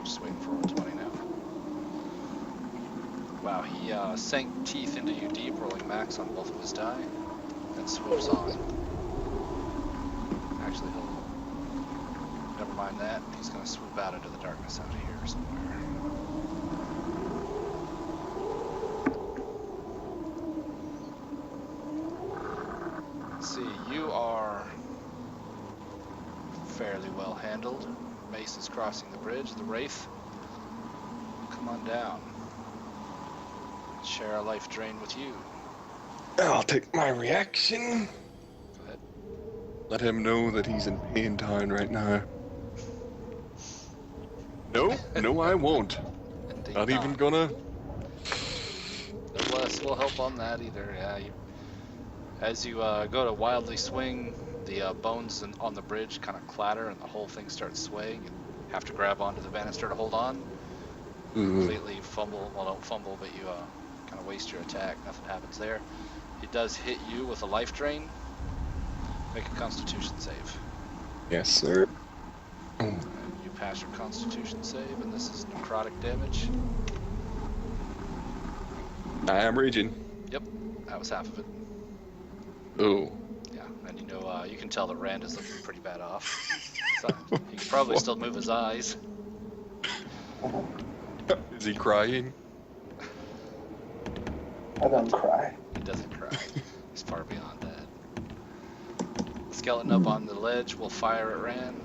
Just waiting for roll 20 now. Wow, he sank teeth into you deep, rolling max on both of his die, and swoops on. Actually, never mind that. He's going to swoop out into the darkness out of here somewhere. Let's see, you are fairly well handled. Mace is crossing the bridge. The Wraith, come on down. Share a life drain with you. I'll take my reaction. Go ahead. Let him know that he's in pain town right now. No, I won't. Indeed Not even gonna. No bless will help on that either. Yeah. As you go to wildly swing, the bones on the bridge kind of clatter and the whole thing starts swaying. You have to grab onto the banister to hold on. Completely fumble. Well, don't fumble, but you kind of waste your attack. Nothing happens there. He does hit you with a life drain. Make a Constitution save. Yes, sir. And you pass your Constitution save, and this is necrotic damage. I am raging. Yep, that was half of it. Oh. Yeah, and you can tell that Rand is looking pretty bad off. So he can probably still move his eyes. Is he crying? I don't cry. He doesn't cry. He's far beyond that. Skeleton up on the ledge will fire at Rand.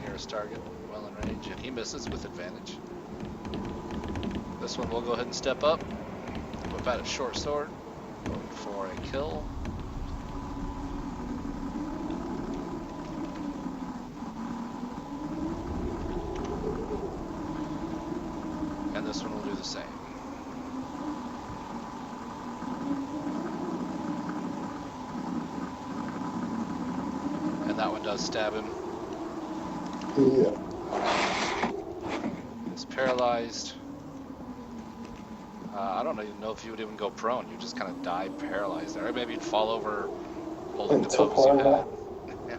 Nearest target, well in range, and he misses with advantage. This one will go ahead and step up. Whip out a short sword for a kill. And this one will do the same. And that one does stab him. Yeah. He's paralyzed. I don't even know if you would even go prone. You just kind of die paralyzed there. Or maybe you'd fall over holding the Into bows you play had. Yeah.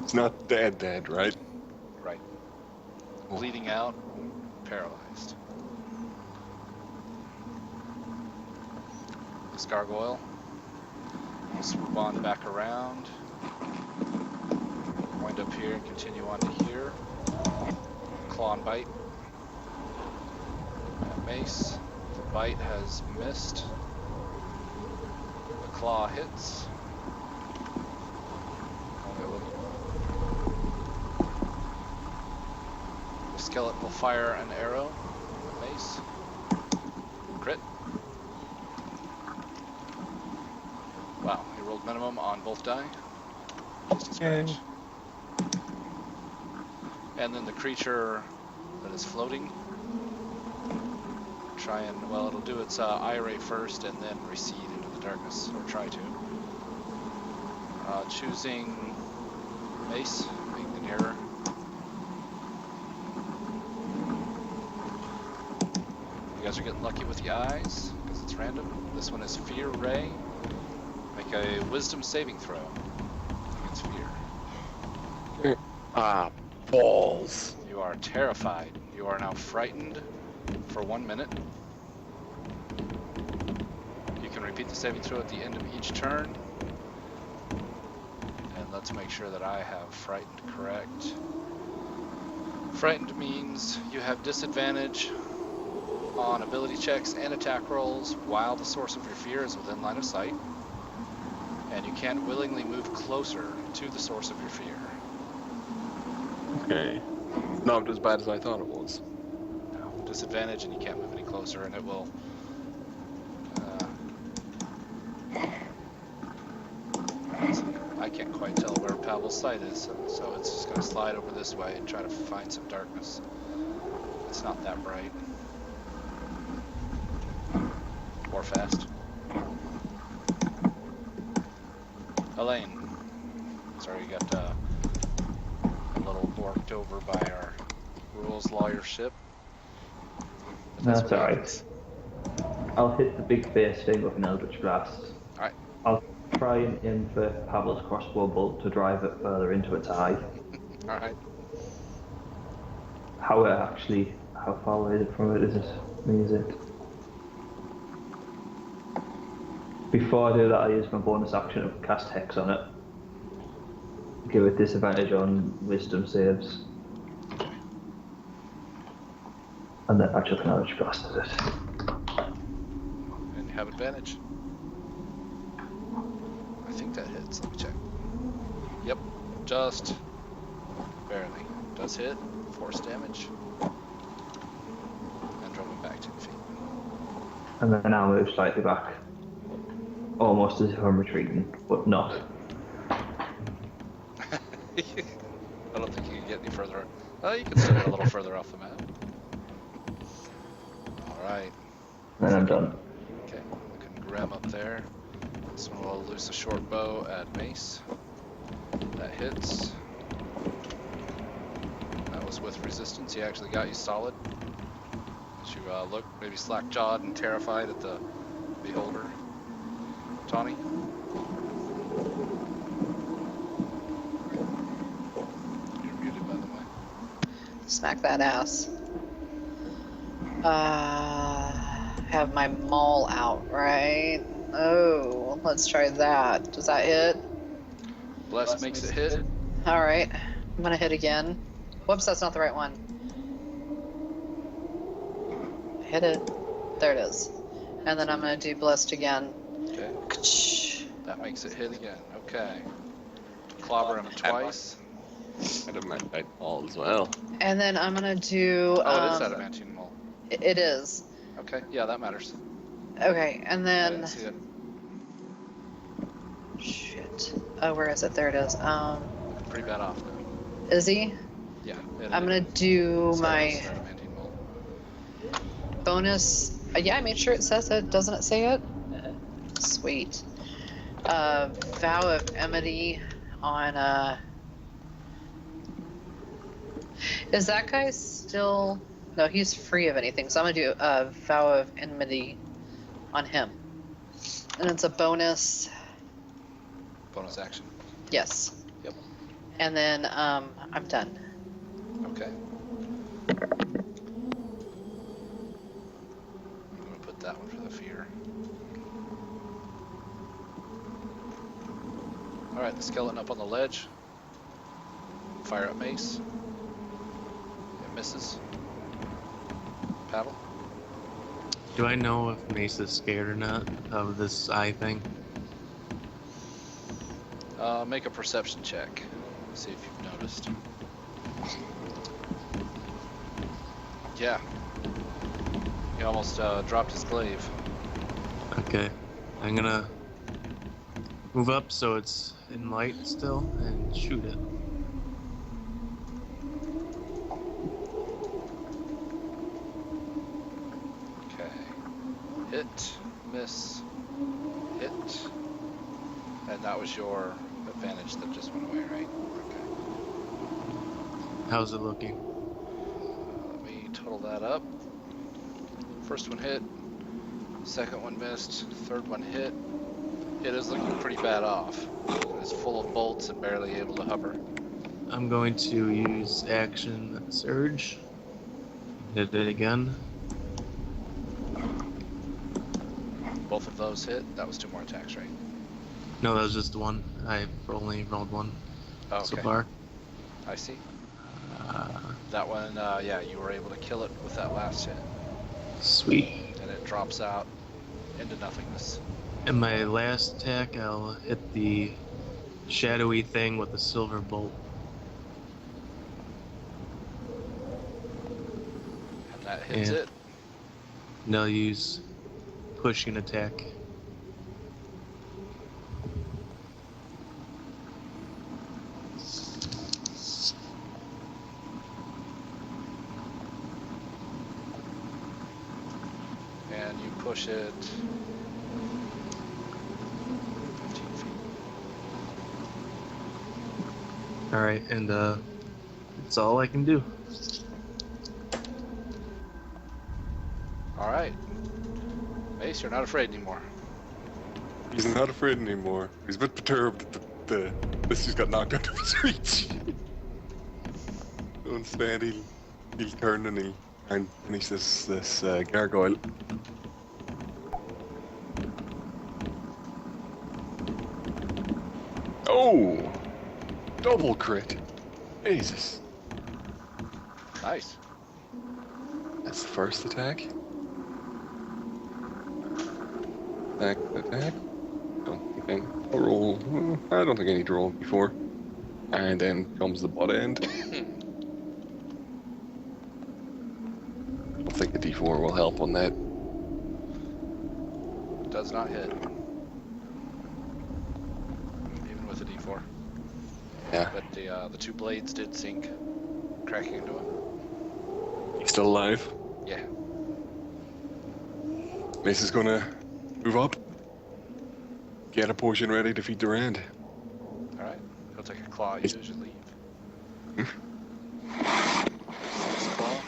It's not dead, right? Right. Oh. Bleeding out, paralyzed. This gargoyle will swoop on back around. Wind up here and continue on to here. Claw and bite. Mace. The bite has missed. The claw hits. Only a little. The skeleton will fire an arrow. Mace. Crit. Wow, he rolled minimum on both die. Just a scratch. And then the creature that is floating. Try and, well, it'll do its eye rate first and then recede into the darkness, or try to. Choosing Mace, being the nearer. You guys are getting lucky with the eyes, because it's random. This one is Fear Ray. Make a Wisdom saving throw against fear. Ah, balls. You are terrified. You are now frightened for 1 minute. You can repeat the saving throw at the end of each turn. And let's make sure that I have frightened correct. Frightened means you have disadvantage on ability checks and attack rolls while the source of your fear is within line of sight. And you can't willingly move closer to the source of your fear. Okay. Not as bad as I thought it was. No, disadvantage, and you can't move any closer, and it will I can't quite tell where Pavel's sight is, so it's just going to slide over this way and try to find some darkness. It's not that bright. Or fast. Elaine. Sorry, you got a little worked over by our rules lawyership. But That's what alright. happens. I'll hit the big face thing with an Eldritch Blast. Alright. I'll try and aim for Pavel's crossbow bolt to drive it further into its eye. Alright. How far away is it from it? Is it? Before I do that, I use my bonus action to cast Hex on it. Give it disadvantage on Wisdom saves. And then I chuck an Eldritch Blast at it. And you have advantage. I think that hits. Let me check. Yep. Just barely. Does hit. Force damage. And drop it back 10 feet. And then I'll move slightly back. Almost as if I'm retreating, but not. I don't think you can get any further. You can still get a little further off the map. Alright. And I'm done. Okay. Looking grim up there. This one will loose a short bow at Mace. That hits. That was with resistance. He actually got you solid. As you look maybe slack-jawed and terrified at the beholder. Tawny? You're muted, by the way. Smack that ass. have my maul out, right? Oh, let's try that. Does that hit? Bless makes it hit. All right. I'm gonna hit again. Whoops, that's not the right one. Hit it. There it is. And then I'm gonna do blessed again. Okay. Ka-ch. That makes it hit again. Okay. Clobber him twice. Adamantine ball as well. And then I'm gonna do. Oh, it is adamantine mole. It is. Okay. Yeah, that matters. Okay, and I then. didn't see it. Shit. Oh, where is it? There it is. Pretty bad off now. Is he? Yeah. I'm gonna do my adamantine mole. bonus. Yeah, I made sure it says it. Doesn't it say it? Sweet. Vow of enmity on. Is that guy still? No, he's free of anything. So I'm gonna do a vow of enmity on him, and it's a bonus. Bonus action. Yes. Yep. And then I'm done. Okay. I'm gonna put that one for the fear. All right, the skeleton up on the ledge. Fire up mace. It misses. Paddle. Do I know if Mesa's scared or not of this eye thing? Make a perception check. See if you've noticed. Yeah. He almost dropped his glaive. Okay. I'm gonna move up so it's in light still and shoot it. Okay. Hit, miss, hit. And that was your advantage that just went away, right? Okay. How's it looking? Let me total that up. First one hit, second one missed, third one hit. It is looking pretty bad off. It's full of bolts and barely able to hover. I'm going to use action surge. Hit it again. Both of those hit. That was 2 more attacks, right? No, that was just one. I've only rolled one Oh, so okay. far. I see. Uh, That one, yeah, you were able to kill it with that last hit. Sweet. And it drops out into nothingness. In my last attack, I'll hit the shadowy thing with a silver bolt. And that hits Yeah. it. And I'll use pushing attack. And you push it 15 feet. Alright, and that's all I can do. All right. Mace, you're not afraid anymore. He's not afraid anymore. He's a bit perturbed that this just got knocked out of his reach. So instead, he'll turn and he'll try and finish this gargoyle. Oh! Double crit. Jesus. Nice. That's the first attack. Attack. I'll roll. I don't think I need to roll before. And then comes the butt end. I don't think the D4 will help on that. Does not hit. Even with a D4. Yeah, But the 2 blades did sink, cracking into him. he's still alive. Yeah. Mace is gonna move up. Get a potion ready to feed the rand. All right. He'll take a claw. You usually leave. 6 claw.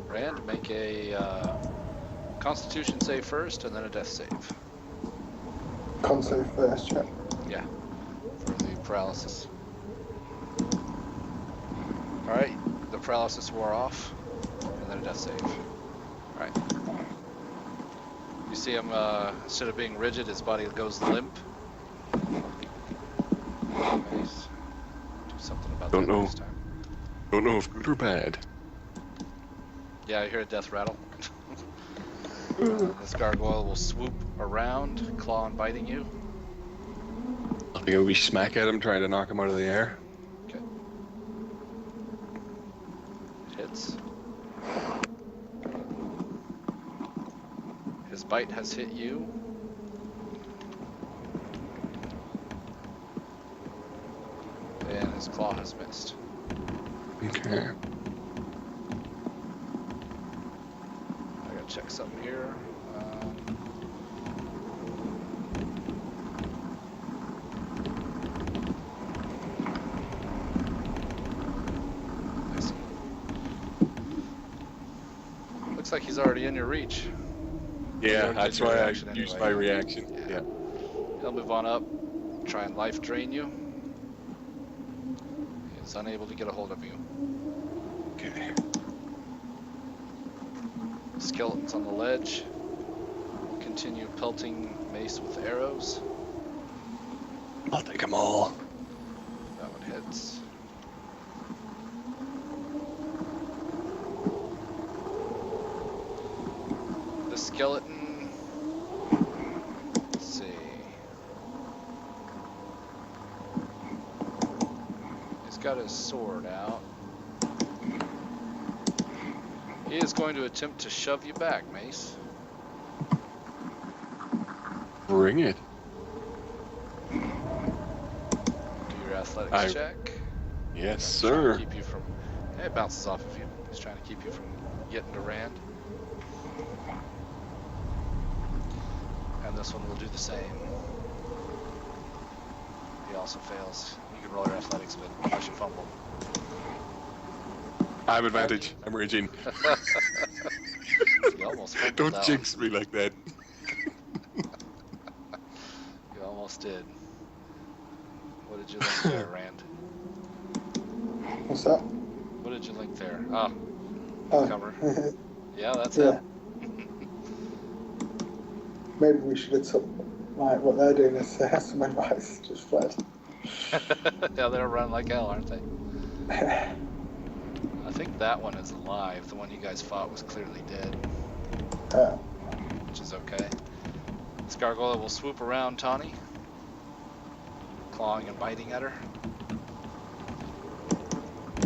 Rand, make a Constitution save first, and then a Death save. Con save first, yeah. Yeah. For the paralysis. All right. The paralysis wore off, and then a death save. Alright. You see him, instead of being rigid, his body goes limp. Nice. Do something about Don't that know. next time. Don't know if good or bad. Yeah, I hear a death rattle. This gargoyle will swoop around, claw and biting you. I'll take a wee smack at him, trying to knock him out of the air. Okay. It hits. His bite has hit you. And his claw has missed. Okay. I gotta check something here. I see. Looks like he's already in your reach. Yeah, already that's did your why I reaction used anyway. my reaction. Yeah. He'll move on up, try and life drain you. He is unable to get a hold of you. Okay. Skeletons on the ledge. Continue pelting Mace with arrows. I'll take them all. That one hits. The skeleton. Let's see. He's got his sword out. He is going to attempt to shove you back, Mace. Bring it. Do your athletics I- check. Yes, Trying to sir. keep you from. It bounces off of you. He's trying to keep you from getting to Rand. And this one will do the same. He also fails. You can roll your athletics, but unless you fumble. I have advantage. I'm raging. You almost fumbled Don't that jinx me like that. one. You almost did. What did you link there, Rand? What's that? What did you link there? Ah, Oh. cover. Yeah, that's Yeah. it. Maybe we should have took like what they're doing as some advice. Just fled. Yeah, they're running like hell, aren't they? I think that one is alive. The one you guys fought was clearly dead, which is okay. This gargoyle will swoop around Tawny, clawing and biting at her.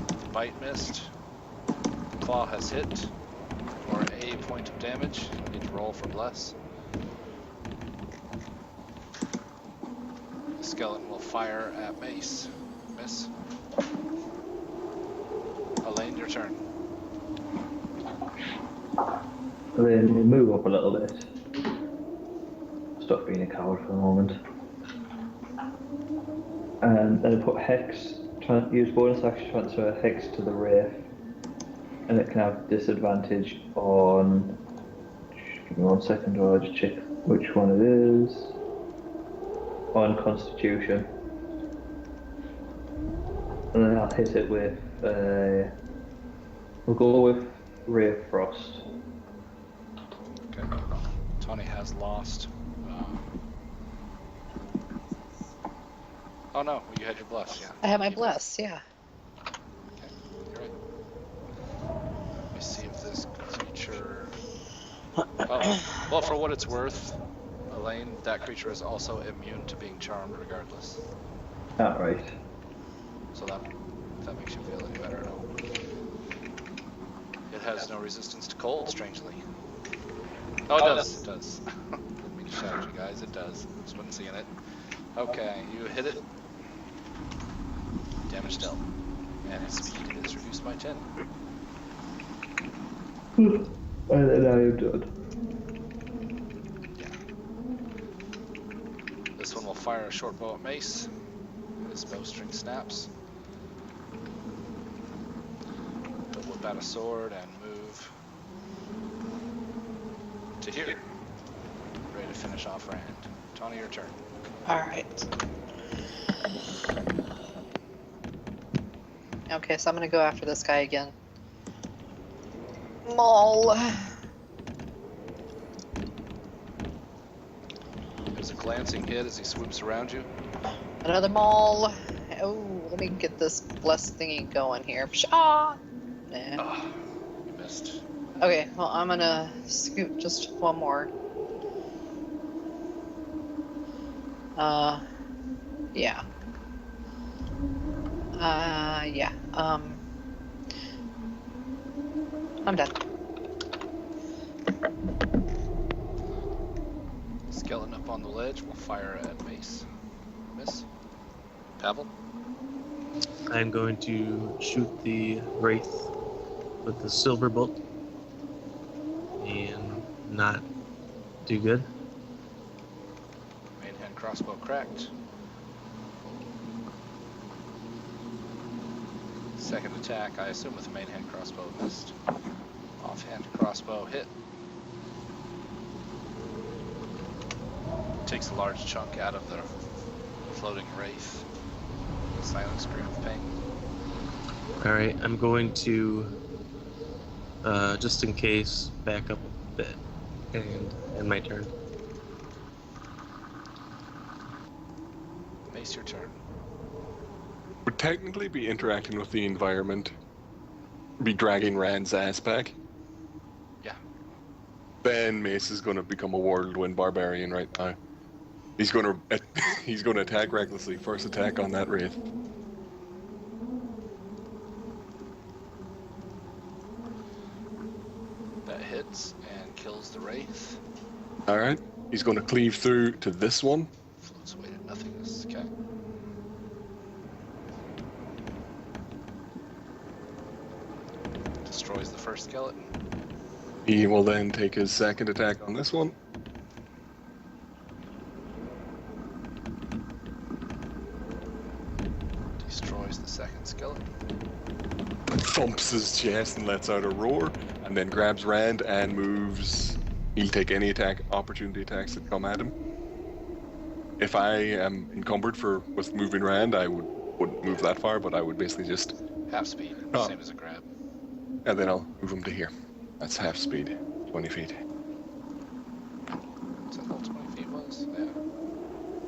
The bite missed. The claw has hit for a point of damage. You need to roll for bless. The skeleton will fire at Mace. Miss. Elaine, your turn. Then we move up a little bit. Stop being a coward for a moment. And then I put Hex, use bonus action transfer Hex to the Wraith. And it can have disadvantage on. Give me 1 second while I just check which one it is. On Constitution. And then I'll hit it with. We'll go with Ray of Frost. Okay. Tawny has lost. Oh no, you had your bless, yeah. I have my bless, yeah. Okay, you're right. Let me see if this creature. Oh, well, for what it's worth, Elaine, that creature is also immune to being charmed regardless. Right. So that, if that makes you feel any better at all. It has no resistance to cold, strangely. Oh, it does. It does. Didn't mean to shout at you guys. It does. Just wasn't seeing it. Okay, you hit it. Damage dealt. And its speed is reduced by 10. And then I am done. Yeah. This one will fire a short bow at Mace. His bowstring snaps. He'll whip out a sword and move to here. Ready to finish off Rand. Tawny, your turn. Alright. Okay, so I'm gonna go after this guy again. Maul. There's a glancing hit as he swoops around you. Another maul. Oh, let me get this blessed thingy going here. Pshaw! Nah. Ah, you missed. Okay, well, I'm gonna scoot just one more. Yeah. Yeah. I'm done. Skeleton up on the ledge will fire at Mace. Miss. Pavel. I'm going to shoot the Wraith with the silver bolt and not do good. Main hand crossbow cracked. Second attack, I assume with main hand crossbow missed. Offhand crossbow hit. Takes a large chunk out of the floating wraith. A silent scream of pain. Alright, I'm going to, just in case, back up a bit and end my turn. Mace, your turn. Would technically be interacting with the environment, be dragging Rand's ass back. Yeah. Then Mace is going to become a whirlwind barbarian right now. He's going to attack recklessly. First attack on that wraith. That hits and kills the wraith. All right. He's going to cleave through to this one. Floats away to nothingness. Okay. Destroys the first skeleton. He will then take his second attack on this one. Destroys the second skeleton. Thumps his chest and lets out a roar, and then grabs Rand and moves. He'll take any opportunity attacks that come at him. If I am encumbered with moving Rand, I wouldn't move that far, but I would basically just, Half speed. Oh. Same as a grab. and then I'll move him to here. That's half speed, 20 feet. Is that how 20 feet was? Yeah.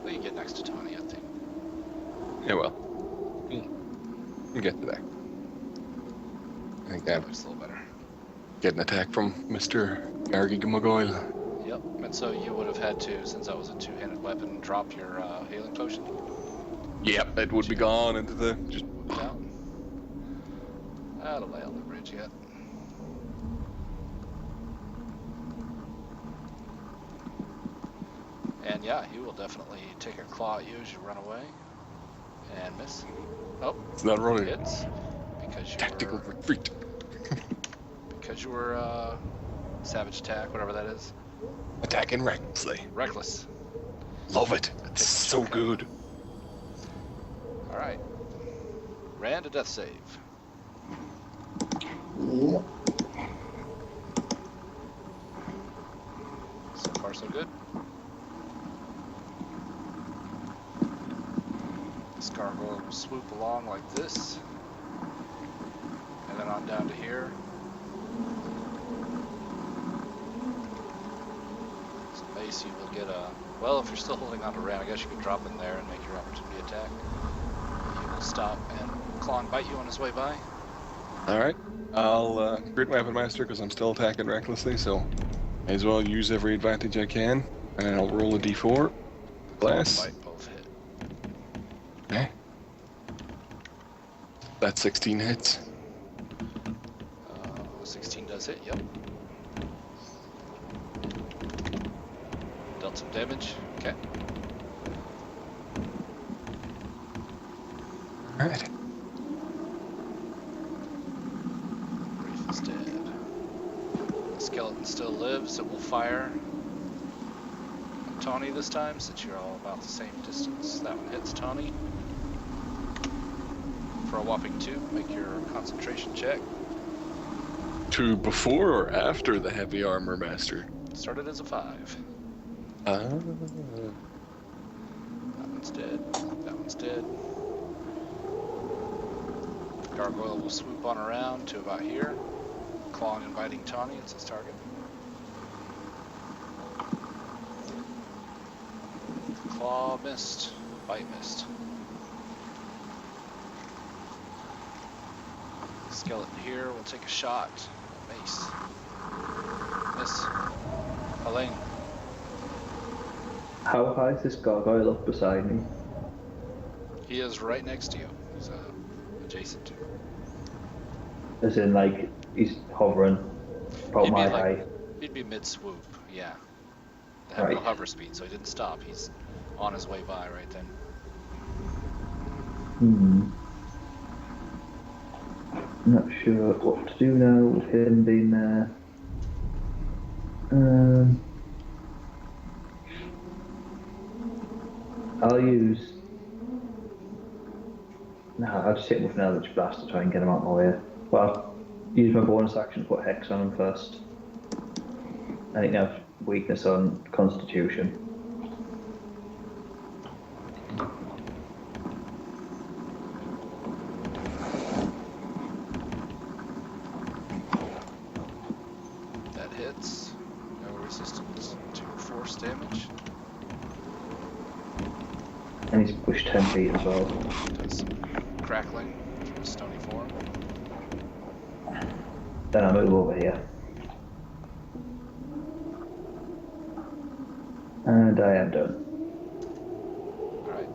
Well, you get next to Tawny, I think. Yeah, well, we'll get to that. I think that Looks a little better. get an attack from Mr. Gargi Magoyle. Yep. And so you would have had to, since that was a two-handed weapon, drop your healing potion. Yep, it would be gone into the just. Whip it out. That'll lay on the bridge yet. And yeah, he will definitely take a claw at you as you run away. And miss. Oh, It's not running. hits. Because you Tactical were, retreat. because you were savage attack, whatever that is. Attacking recklessly. Reckless. Love it. It's so good. Alright. Rand, a death save. Yep. So far so good. This gargoyle will swoop along like this. And then on down to here. So base you will get a... Well, if you're still holding on to Rand, I guess you could drop in there and make your opportunity attack. He will stop and claw and bite you on his way by. Alright. I'll Great Weapon Master because I'm still attacking recklessly, so may as well use every advantage I can. And I'll roll a d4. Bless. Bite both hit. Okay. That 16 hits. 16 does hit, yep. Dealt some damage. Okay. Alright. Wraith is dead. The skeleton still lives. It will fire at Tawny this time, since you're all about the same distance. That one hits Tawny. For a whopping 2, make your concentration check. To before or after the Heavy Armor Master? Started as a 5. Ah. That one's dead. That one's dead. Gargoyle will swoop on around to about here, clawing and biting Tawny. It's his target. Claw missed, bite missed. Skeleton here will take a shot. Mace. Miss. Elaine. How high is this gargoyle up beside me? He is right next to you. He's adjacent to you. As in, like, he's hovering about He'd be my like- height. He'd be mid-swoop, yeah. They have no Right. hover speed, so he didn't stop. He's on his way by right then. Not sure what to do now with him being there. I'll use. No, I'll just hit him with an Eldritch Blast to try and get him out of my way. But I'll use my bonus action to put Hex on him first. I think now weakness on Constitution. That hits. No resistance to force damage. And he's pushed 10 feet as well. Does some crackling from his stony form. Then I move over here. And I am done. Alright.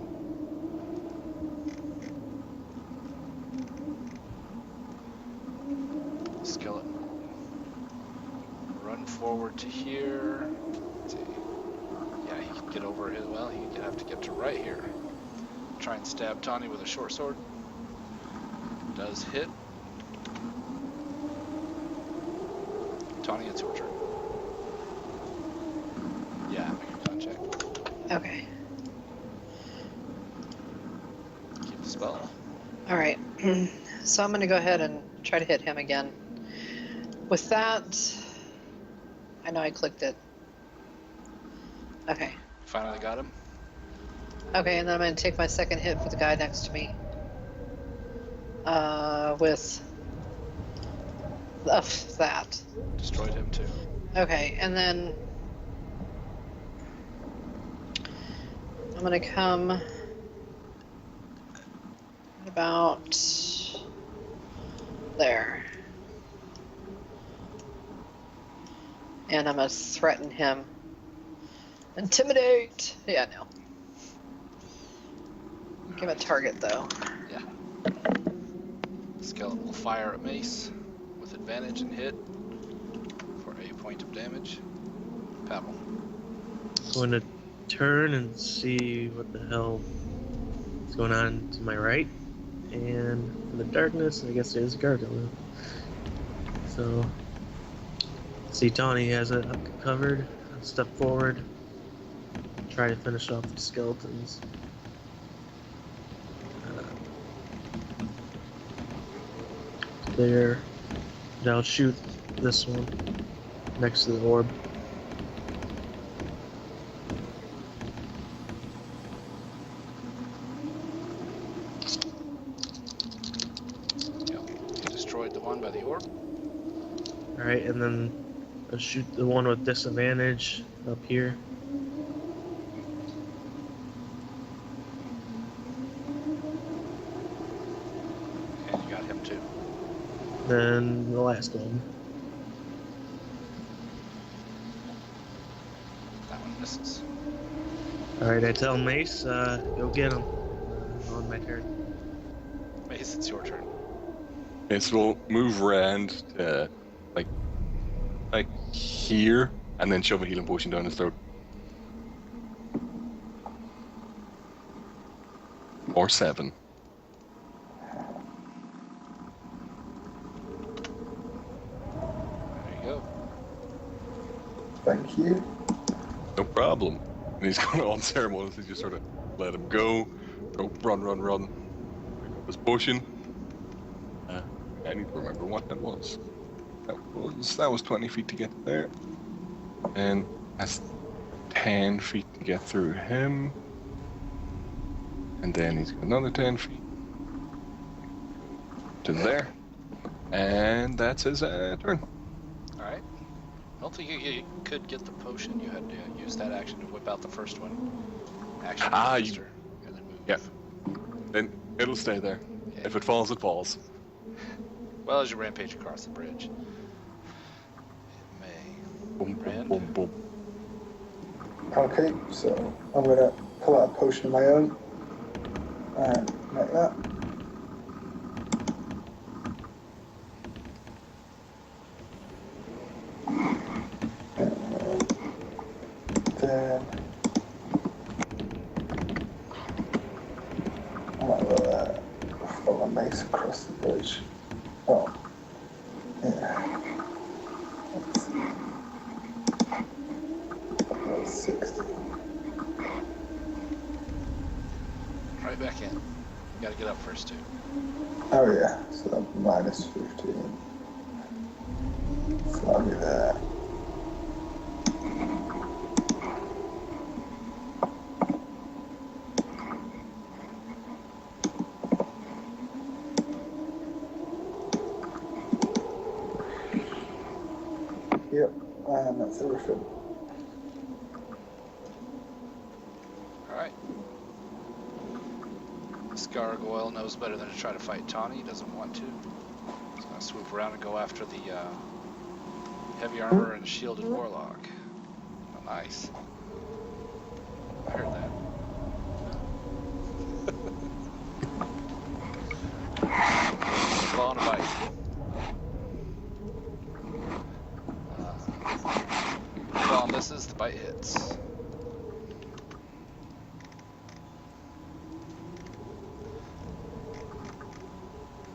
Skeleton. Run forward to here. Let's see. Yeah, he can get over it. Well, he'd have to get to right here. Try and stab Tawny with a short sword. Does hit. Tawny, it's your turn. Yeah, make a con check. Okay. Keep the spell. All right. So I'm going to go ahead and try to hit him again. With that, I know I clicked it. Okay. Finally got him. Okay, and then I'm going to take my second hit for the guy next to me. With that. Destroyed him too. Okay, and then I'm going to come about there. And I'm going to threaten him. Intimidate! Yeah, no. Give a target, though. Yeah. Skeleton will fire at Mace with advantage and hit for a point of damage. Pavel. Going to turn and see what the hell is going on to my right. And in the darkness, I guess it is a gargoyle. So, see Tawny has it covered. I'll step forward. Try to finish off the skeletons. There. And I'll shoot this one next to the orb. Yep. You destroyed the one by the orb. Alright, and then I'll shoot the one with disadvantage up here. And you got him too. Then the last one. That one misses. Alright, I tell Mace, go get him. On my turn. Mace, it's your turn. Okay, so we'll move around to like here, and then shove a healing potion down his throat. Or 7. There you go. Thank you. No problem. And he's going to unceremoniously just sort of let him go. Go, run. Pick up his potion. I need to remember what that was. That was 20 feet to get there. And that's 10 feet to get through him. And then he's got another 10 feet. to there. And that's his turn. All right. I don't think you could get the potion. You had to use that action to whip out the first one. Action to register, and then move. Yeah. Then it'll stay there. Okay. If it falls, it falls. Well, as you rampage across the bridge. It may. Boom, boom, Rand? boom, boom. Okay, so I'm gonna pull out a potion of my own and make that. Then I will follow my mace across the bridge. Oh, yeah. Let's see. That's 60. Right back in. You gotta get up first, too. Oh yeah, so that's minus 15. So I'll be there. Yep, and that's everything. Alright. This gargoyle knows better than to try to fight Tawny. He doesn't want to. He's gonna swoop around and go after the heavy armor and shielded warlock. Oh, nice. I heard that. Claw and a bite. Claw misses, the bite hits.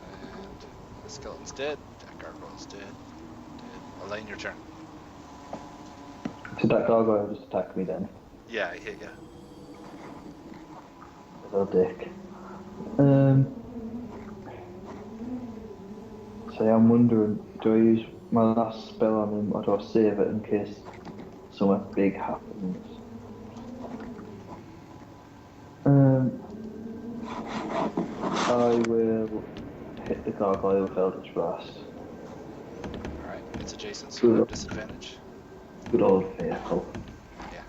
And the skeleton's dead. That gargoyle's dead. Elaine, your turn. So that gargoyle just attacked me then. Yeah, he hit ya. Little dick. So I'm wondering, do I use my last spell on him or do I save it in case something big happens? I will hit the gargoyle with Eldritch Blast. Alright, it's adjacent, so you have disadvantage. Good old vehicle. Yeah.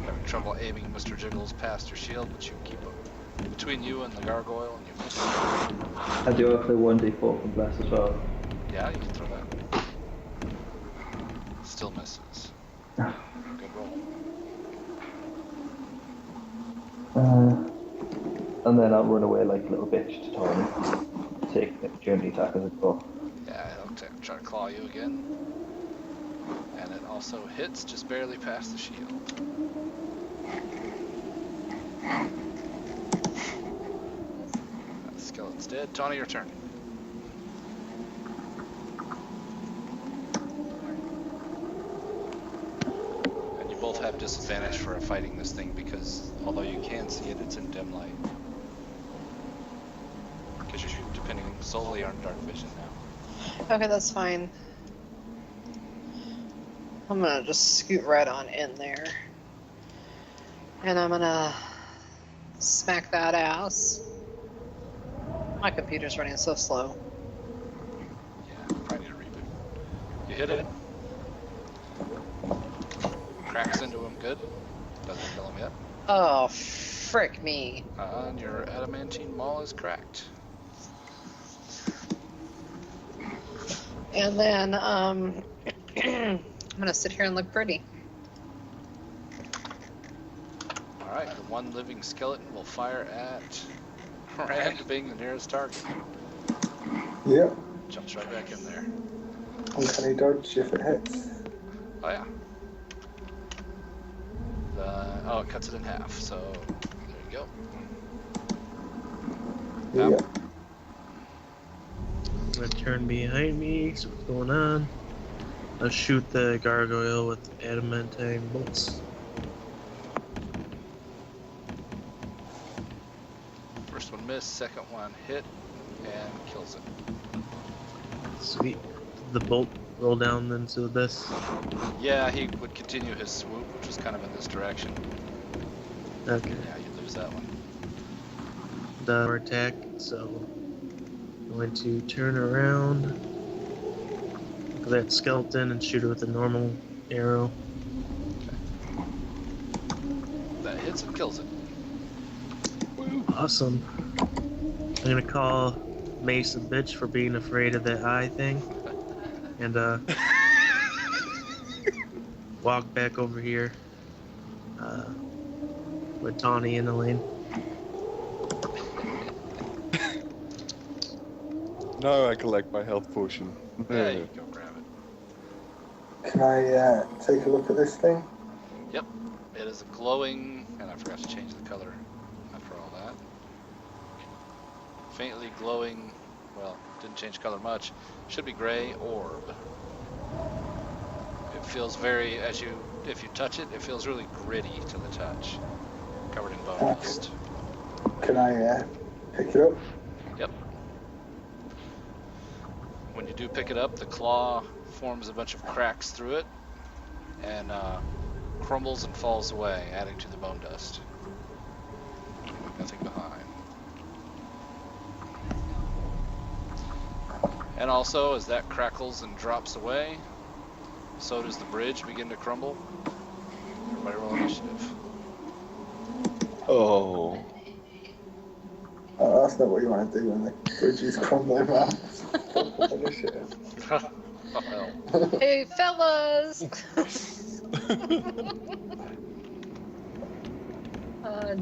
Having trouble aiming Mr. Jiggles past your shield, but you keep him between you and the gargoyle, and you miss. I do have the 1d4 from Bless as well. Yeah, you can throw that. Still misses. Good roll. And then I'll run away like a little bitch to Tony. Take the opportunity attack as a go. Yeah, he'll try to claw you again. And it also hits just barely past the shield. That skeleton's dead. Tawny, your turn. And you both have disadvantage for fighting this thing because although you can see it, it's in dim light. Because you're depending solely on dark vision now. Okay, that's fine. I'm gonna just scoot right on in there. And I'm gonna smack that ass. My computer's running so slow. Yeah, probably need a reboot. You hit it. Cracks into him good. Doesn't kill him yet. Oh, frick me. And your adamantine maul is cracked. And then, I'm gonna sit here and look pretty. Alright, the one living skeleton will fire at Rand, being the nearest target. Yep, Jumps right back in there. uncanny dodge if it hits. Oh yeah. Oh, it cuts it in half, so there you go. Yep. I'm gonna turn behind me, see what's going on. I'll shoot the gargoyle with adamantine bolts. First one missed, second one hit, and kills it. Sweet. Did the bolt roll down into the abyss? Yeah, he would continue his swoop, which was kind of in this direction. Okay. Yeah, you lose that one. the attack, so I'm going to turn around, look at that skeleton, and shoot it with a normal arrow. That hits and kills it. Awesome. I'm gonna call Mace a bitch for being afraid of that eye thing, and walk back over here with Tawny in the lane. Now I collect my health potion. Yeah, you go grab it. Can I take a look at this thing? Yep, it is a glowing, and I forgot to change the color after all that. Faintly glowing, well, didn't change color much. Should be gray orb. It feels very, if you touch it, it feels really gritty to the touch. Covered in bone dust. Can I pick it up? Yep. When you do pick it up, the claw forms a bunch of cracks through it and crumbles and falls away, adding to the bone dust. Nothing behind. And also, as that crackles and drops away, so does the bridge begin to crumble. Everybody roll initiative. Oh. Oh, that's not what you want to do when the bridge is crumbling around. Initiative. Oh hell. Hey, fellas!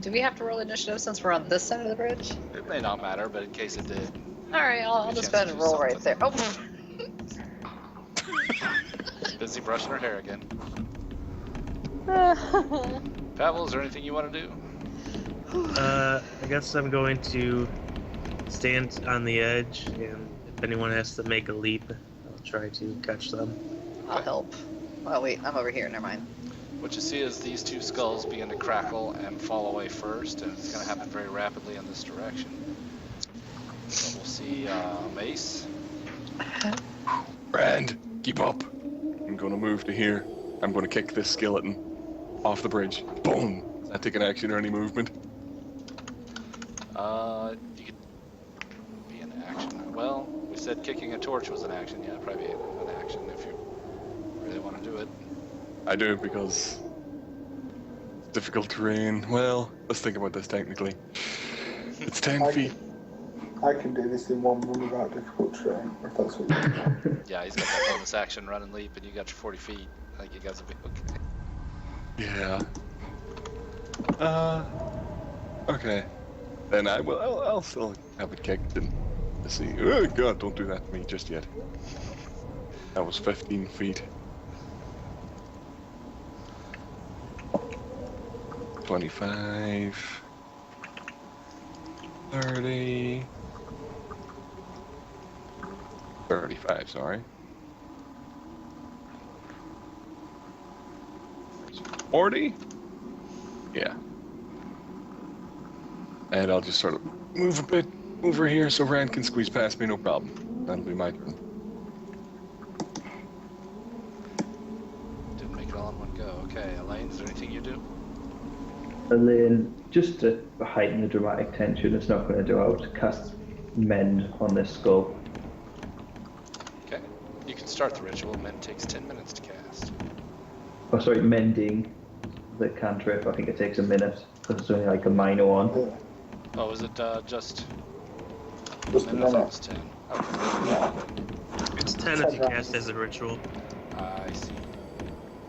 Do we have to roll initiative since we're on this side of the bridge? It may not matter, but in case it did. Alright, I'll just go ahead and roll right there. Oh! Busy brushing her hair again. Pavel, is there anything you want to do? I guess I'm going to stand on the edge, and if anyone has to make a leap, I'll try to catch them. I'll help. Oh wait, I'm over here, never mind. What you see is these two skulls begin to crackle and fall away first, and it's going to happen very rapidly in this direction. So we'll see Mace. Brand, keep up. I'm gonna move to here. I'm gonna kick this skeleton off the bridge. Boom! Does that take an action or any movement? You could be an action. Well, we said kicking a torch was an action. Yeah, probably an action if you really want to do it. I do it because it's difficult terrain. Well, let's think about this technically. It's 10 feet. I can do this in one run without difficult terrain, if that's what you want. Yeah, he's got that bonus action, run and leap, and you got your 40 feet. I think you guys will be okay. Yeah. Okay. Then I'll still have it kicked and see. Oh god, don't do that to me just yet. That was 15 feet. 25. 30. 35, sorry. 40? Yeah. And I'll just sort of move a bit over here so Rand can squeeze past me, no problem. That'll be my turn. Didn't make it all in one go. Okay, Elaine, is there anything you do? Elaine, just to heighten the dramatic tension, it's not going to do out. Cast Mend on this skull. Okay. You can start the ritual. Mend takes 10 minutes to cast. Oh, sorry, mending the cantrip. I think it takes a minute because it's only like a minor one. Yeah. Oh, is it just Just a I thought it minute. was 10. Okay. Yeah. It's 10 if you cast as a ritual. I see.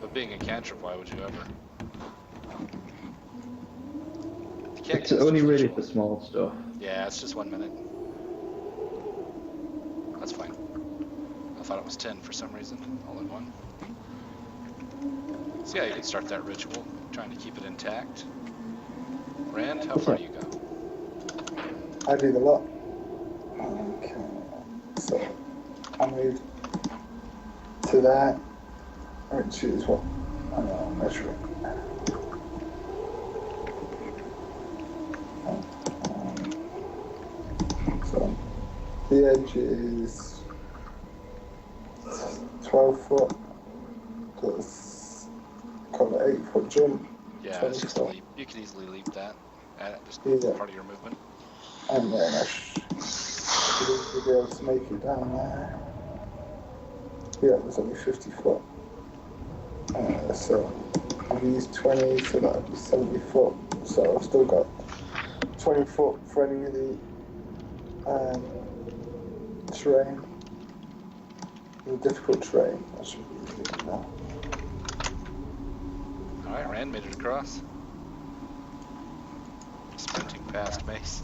But being a cantrip, why would you ever? You can't It's cast only a really ritual. for small stuff. Yeah, it's just 1 minute. That's fine. I thought it was 10 for some reason, all in one. So yeah, you can start that ritual, trying to keep it intact. Rand, how far do you go? I do the lot. Okay. So I move to that, which is what I'll measure it. So the edge is 12 foot plus call it 8 foot jump. Yeah, it's just a leap. You could easily leap that. Just Yeah. part of your movement. And then I should be able to make it down there. Yeah, there's only 50 foot. So I've used 20, so that would be 70 foot. So I've still got 20 foot for any of the terrain. The difficult terrain. I should be using it now. Alright, Rand made it across. Sprinting past Mace.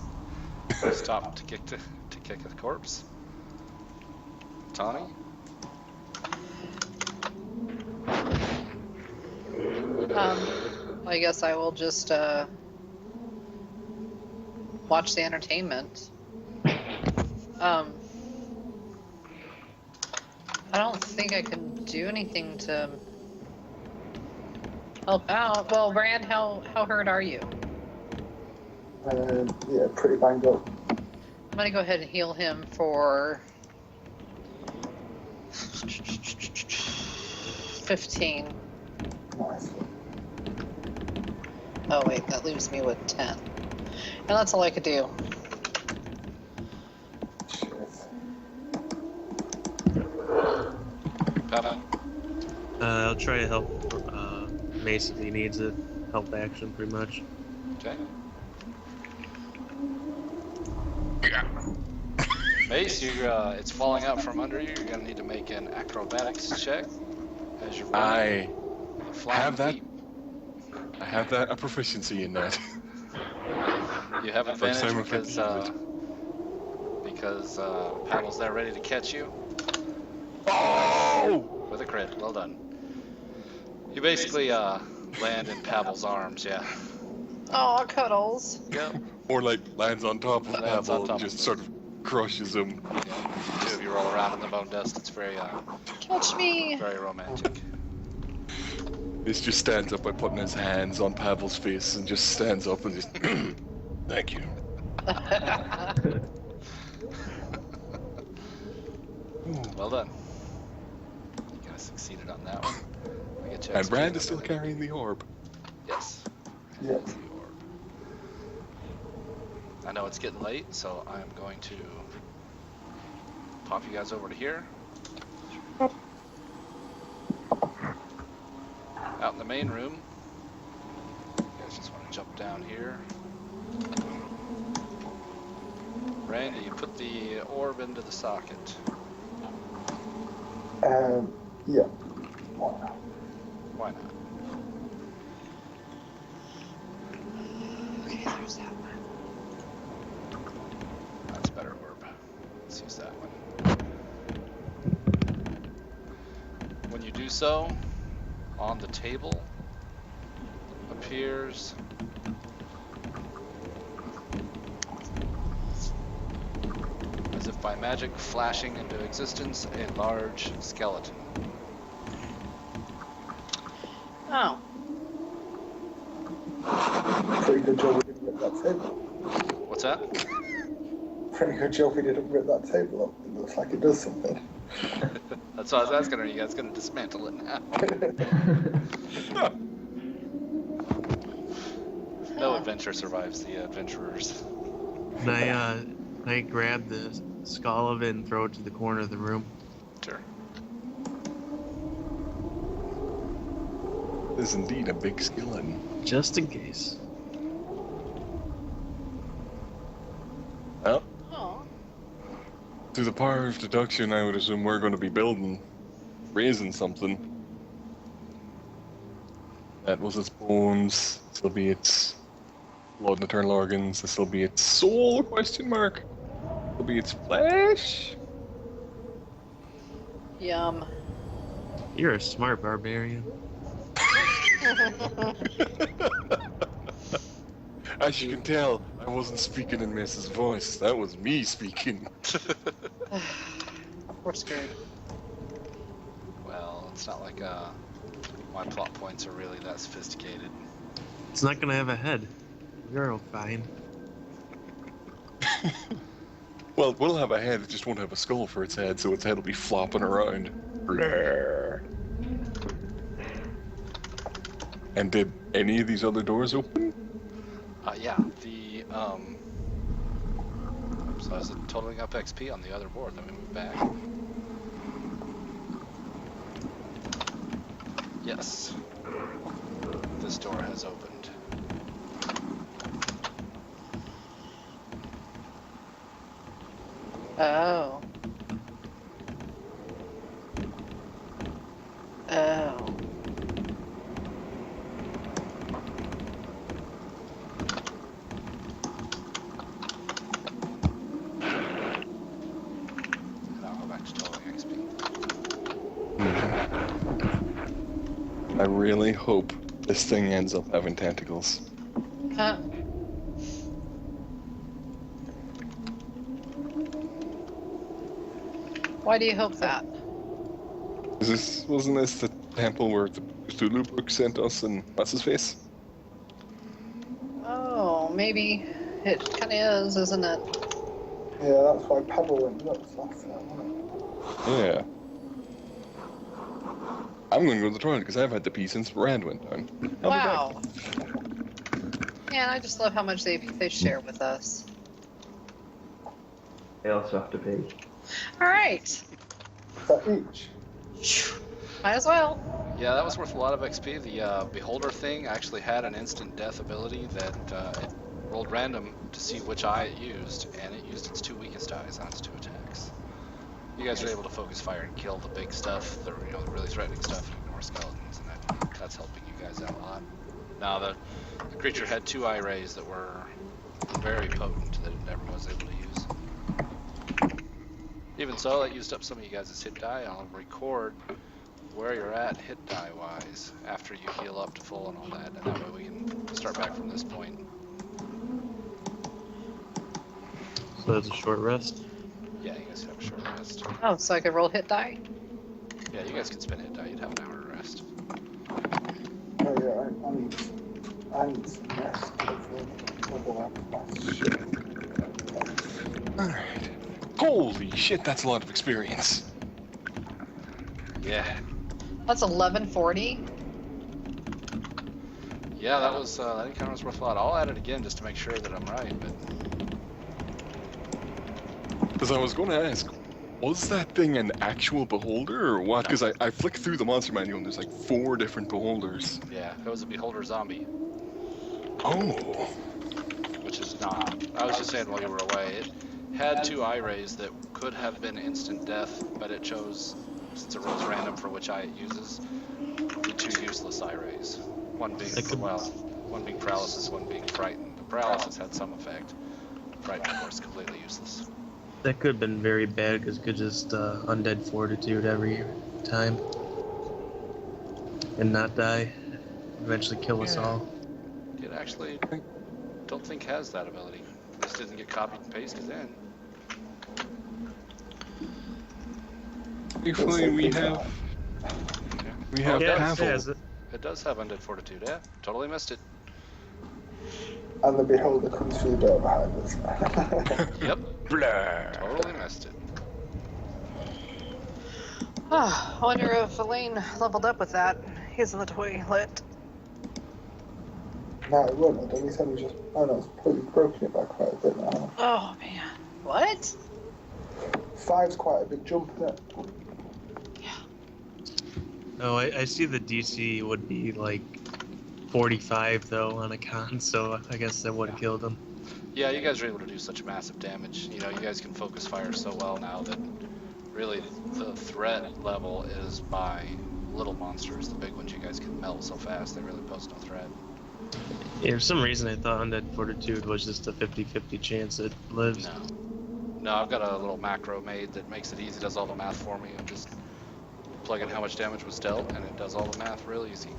Stopped to kick a corpse. Tawny? I guess I will just watch the entertainment. I don't think I can do anything to help out. Well, Rand, how hurt are you? Yeah, pretty banged up. I'm gonna go ahead and heal him for 15. Nice. Oh wait, that leaves me with 10. And that's all I could do. Shit. Papa? I'll try to help Mace if he needs it. Help action, pretty much. Okay. Mace, it's falling out from under you. You're gonna need to make an acrobatics check as you're running. I Flying have that. feet. I have that a proficiency in that. You have First time advantage I've had to because Pavel's there ready to catch you Oh! with a crit. Well done. You basically land in Pavel's arms. Yeah. Oh, cuddles. Yep. Or like lands on top of Lands on Pavel top and just of sort of crushes him. Yeah. Two of you roll around in the bone dust. It's very Catch me. very romantic. This just stands up by putting his hands on Pavel's face and just stands up and just thank you. Well done. You guys succeeded on that one. I get you And XP Brand in is a still minute. carrying the orb. Yes. Yeah. I know it's getting late, so I'm going to pop you guys over to here. Out in the main room. You guys just want to jump down here. Randy, you put the orb into the socket. Yeah. Why not? Why not? Okay, there's that one. That's a better orb. Let's use that one. When you do so, on the table appears as if by magic flashing into existence a large skeleton. Oh. Pretty good job we didn't rip that table. What's that? Pretty good job we didn't rip that table up. It looks like it does something. That's what I was asking. Are you guys going to dismantle it now? No adventure survives the adventurers. And I grab the skull of it and throw it to the corner of the room. Sure. Is indeed a big skeleton. Just in case. Well, Oh. through the power of deduction, I would assume we're going to be raising something. That was its bones. This will be its blood and eternal organs. This will be its soul? Question mark. This will be its flesh. Yum. You're a smart barbarian. As you can tell, I wasn't speaking in Mrs. voice. That was me speaking. We're screwed. Well, it's not like my plot points are really that sophisticated. It's not gonna have a head. You're all fine. Well, we'll have a head. It just won't have a skull for its head, so its head will be flopping around. Blah. And did any of these other doors open? Yeah, the So is it totaling up XP on the other board? Let me move back. Yes. This door has opened. Oh. Oh. And I'll go back to totaling XP. I really hope this thing ends up having tentacles. Huh. Why do you hope that? Wasn't this the temple where the Cthulhu book sent us and what's his face? Oh, maybe it kind of is, isn't it? Yeah, that's why Pebble went nuts last time, wasn't it? Yeah. I'm going to go to the toilet because I've had to pee since Rand went down. I'll be back. Wow. Man, I just love how much they share with us. They also have to be. All right. Is that each? Might as well. Yeah, that was worth a lot of XP. The Beholder thing actually had an instant death ability that it rolled random to see which eye it used, and it used its 2 weakest eyes on its 2 attacks. You guys are able to focus fire and kill the big stuff, the the really threatening stuff, and ignore skeletons, and that's helping you guys out a lot. Now the creature had 2 eye rays that were very potent that it never was able to use. Even so, that used up some of you guys' hit die. I'll record where you're at hit die wise after you heal up to full and all that, and that way we can start back from this point. So that's a short rest. Yeah, you guys have a short rest. Oh, so I could roll hit die? Yeah, you guys can spend hit die. You'd have an hour to rest. Oh yeah, I need some rest. Shit. Alright. Holy shit, that's a lot of experience. Yeah. That's 1140. Yeah, that was that encounter was worth a lot. I'll add it again just to make sure that I'm right, but Because I was going to ask, was that thing an actual beholder or what? Because I flicked through the monster manual and there's like 4 different beholders. yeah, it was a Beholder zombie, Oh. which is not. I was just saying while you were away, it had 2 eye rays that could have been instant death, but it chose, since it rolls random for which eye it uses, the 2 useless eye rays. One being, one being paralysis, one being frightened. The paralysis had some effect. Frightened, of course, completely useless. That could have been very bad because it could just undead fortitude every time and not die. Eventually kill us all. It actually don't think has that ability. This didn't get copied and pasted in. Thankfully we have Yeah, it Pavel. says it. It does have undead fortitude. Yeah, totally missed it. And the beholder comes through the door behind us. Yep, Blah. totally missed it. Oh, I wonder if Elaine leveled up with that. He's in the toilet. No, it won't. I don't think he just. Oh no, it's probably broken it by quite a bit now. Oh, man. What? 5's quite a big jump, isn't it? Oh, I see the DC would be like 45 though on a con, so I guess that would have killed him. Yeah, you guys are able to do such massive damage. You know, you guys can focus fire so well now that really the threat level is by little monsters. The big ones you guys can melt so fast, they really pose no threat. Yeah, for some reason I thought undead fortitude was just a 50-50 chance it lives. No, I've got a little macro made that makes it easy, does all the math for me, and just plug in how much damage was dealt, and it does all the math real easy.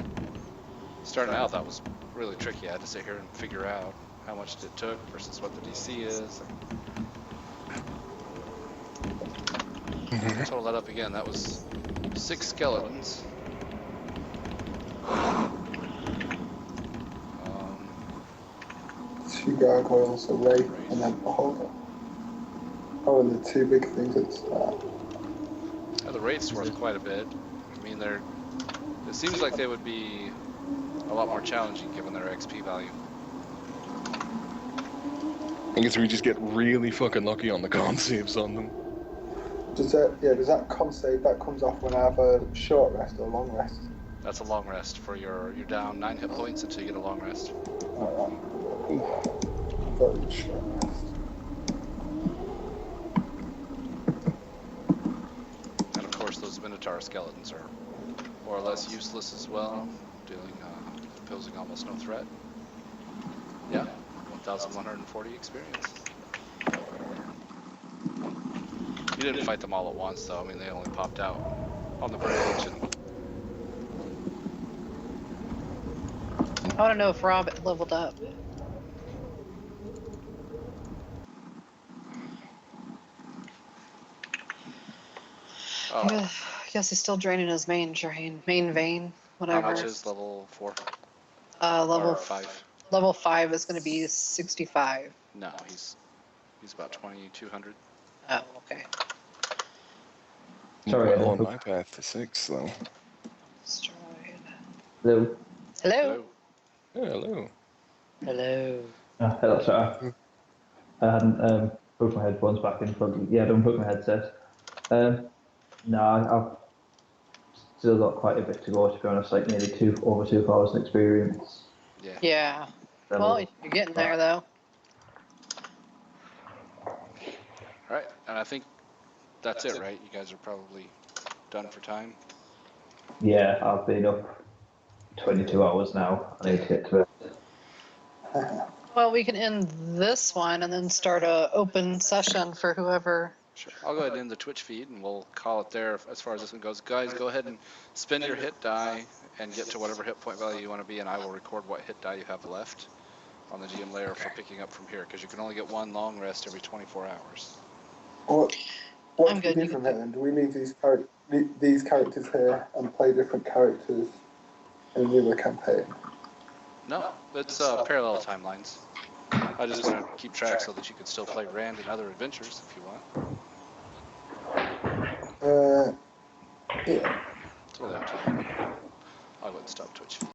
Starting out, that was really tricky. I had to sit here and figure out how much it took versus what the DC is. Total that up again. That was 6 skeletons. 2 gargoyles, a wraith, and then a beholder. Oh, and the 2 big things at the start. Yeah, the rate's worth quite a bit. I mean, it seems like they would be a lot more challenging given their XP value. I guess we just get really fucking lucky on the con saves on them. Does that con save, that comes off when I have a short rest or long rest? That's a long rest for you're down 9 hit points until you get a long rest. Alright. Very short rest. And of course, those Minotaur skeletons are more or less useless as well, posing almost no threat. Yeah, 1,140 experience. You didn't fight them all at once, though. I mean, they only popped out on the bridge and. I want to know if Rob leveled up. Oh, I guess he's still draining his main vein, whatever. how much is level 4? Level Or 5? Level 5 is going to be 65. No, he's about 2,200. Oh, okay. Sorry, Well, I on didn't my path to 6, though. Destroyed. Hello. Hello. Yeah, hello. Hello. Hello, sorry. I hadn't put my headphones back in. Yeah, I don't put my headset. No, I've still got quite a bit to go, to be honest, like nearly over 2,000 experience. Yeah. Yeah. Well, you're getting there, though. All right, and I think that's it, right? You guys are probably done for time. Yeah, I've been up 22 hours now. I need to get to bed. Well, we can end this one and then start a open session for whoever. Sure. I'll go ahead and end the Twitch feed, and we'll call it there as far as this one goes. Guys, go ahead and spend your hit die and get to whatever hit point value you want to be, and I will record what hit die you have left on the GM layer for picking up from here, because you can only get one long rest every 24 hours. What I'm do we good, do you from can here then? Do we leave these characters here and play different characters in a newer campaign? No, it's parallel timelines. I just want to keep track so that you can still play Rand and other adventures if you want. Yeah. Totally up to you. I'll go ahead and stop Twitch feed.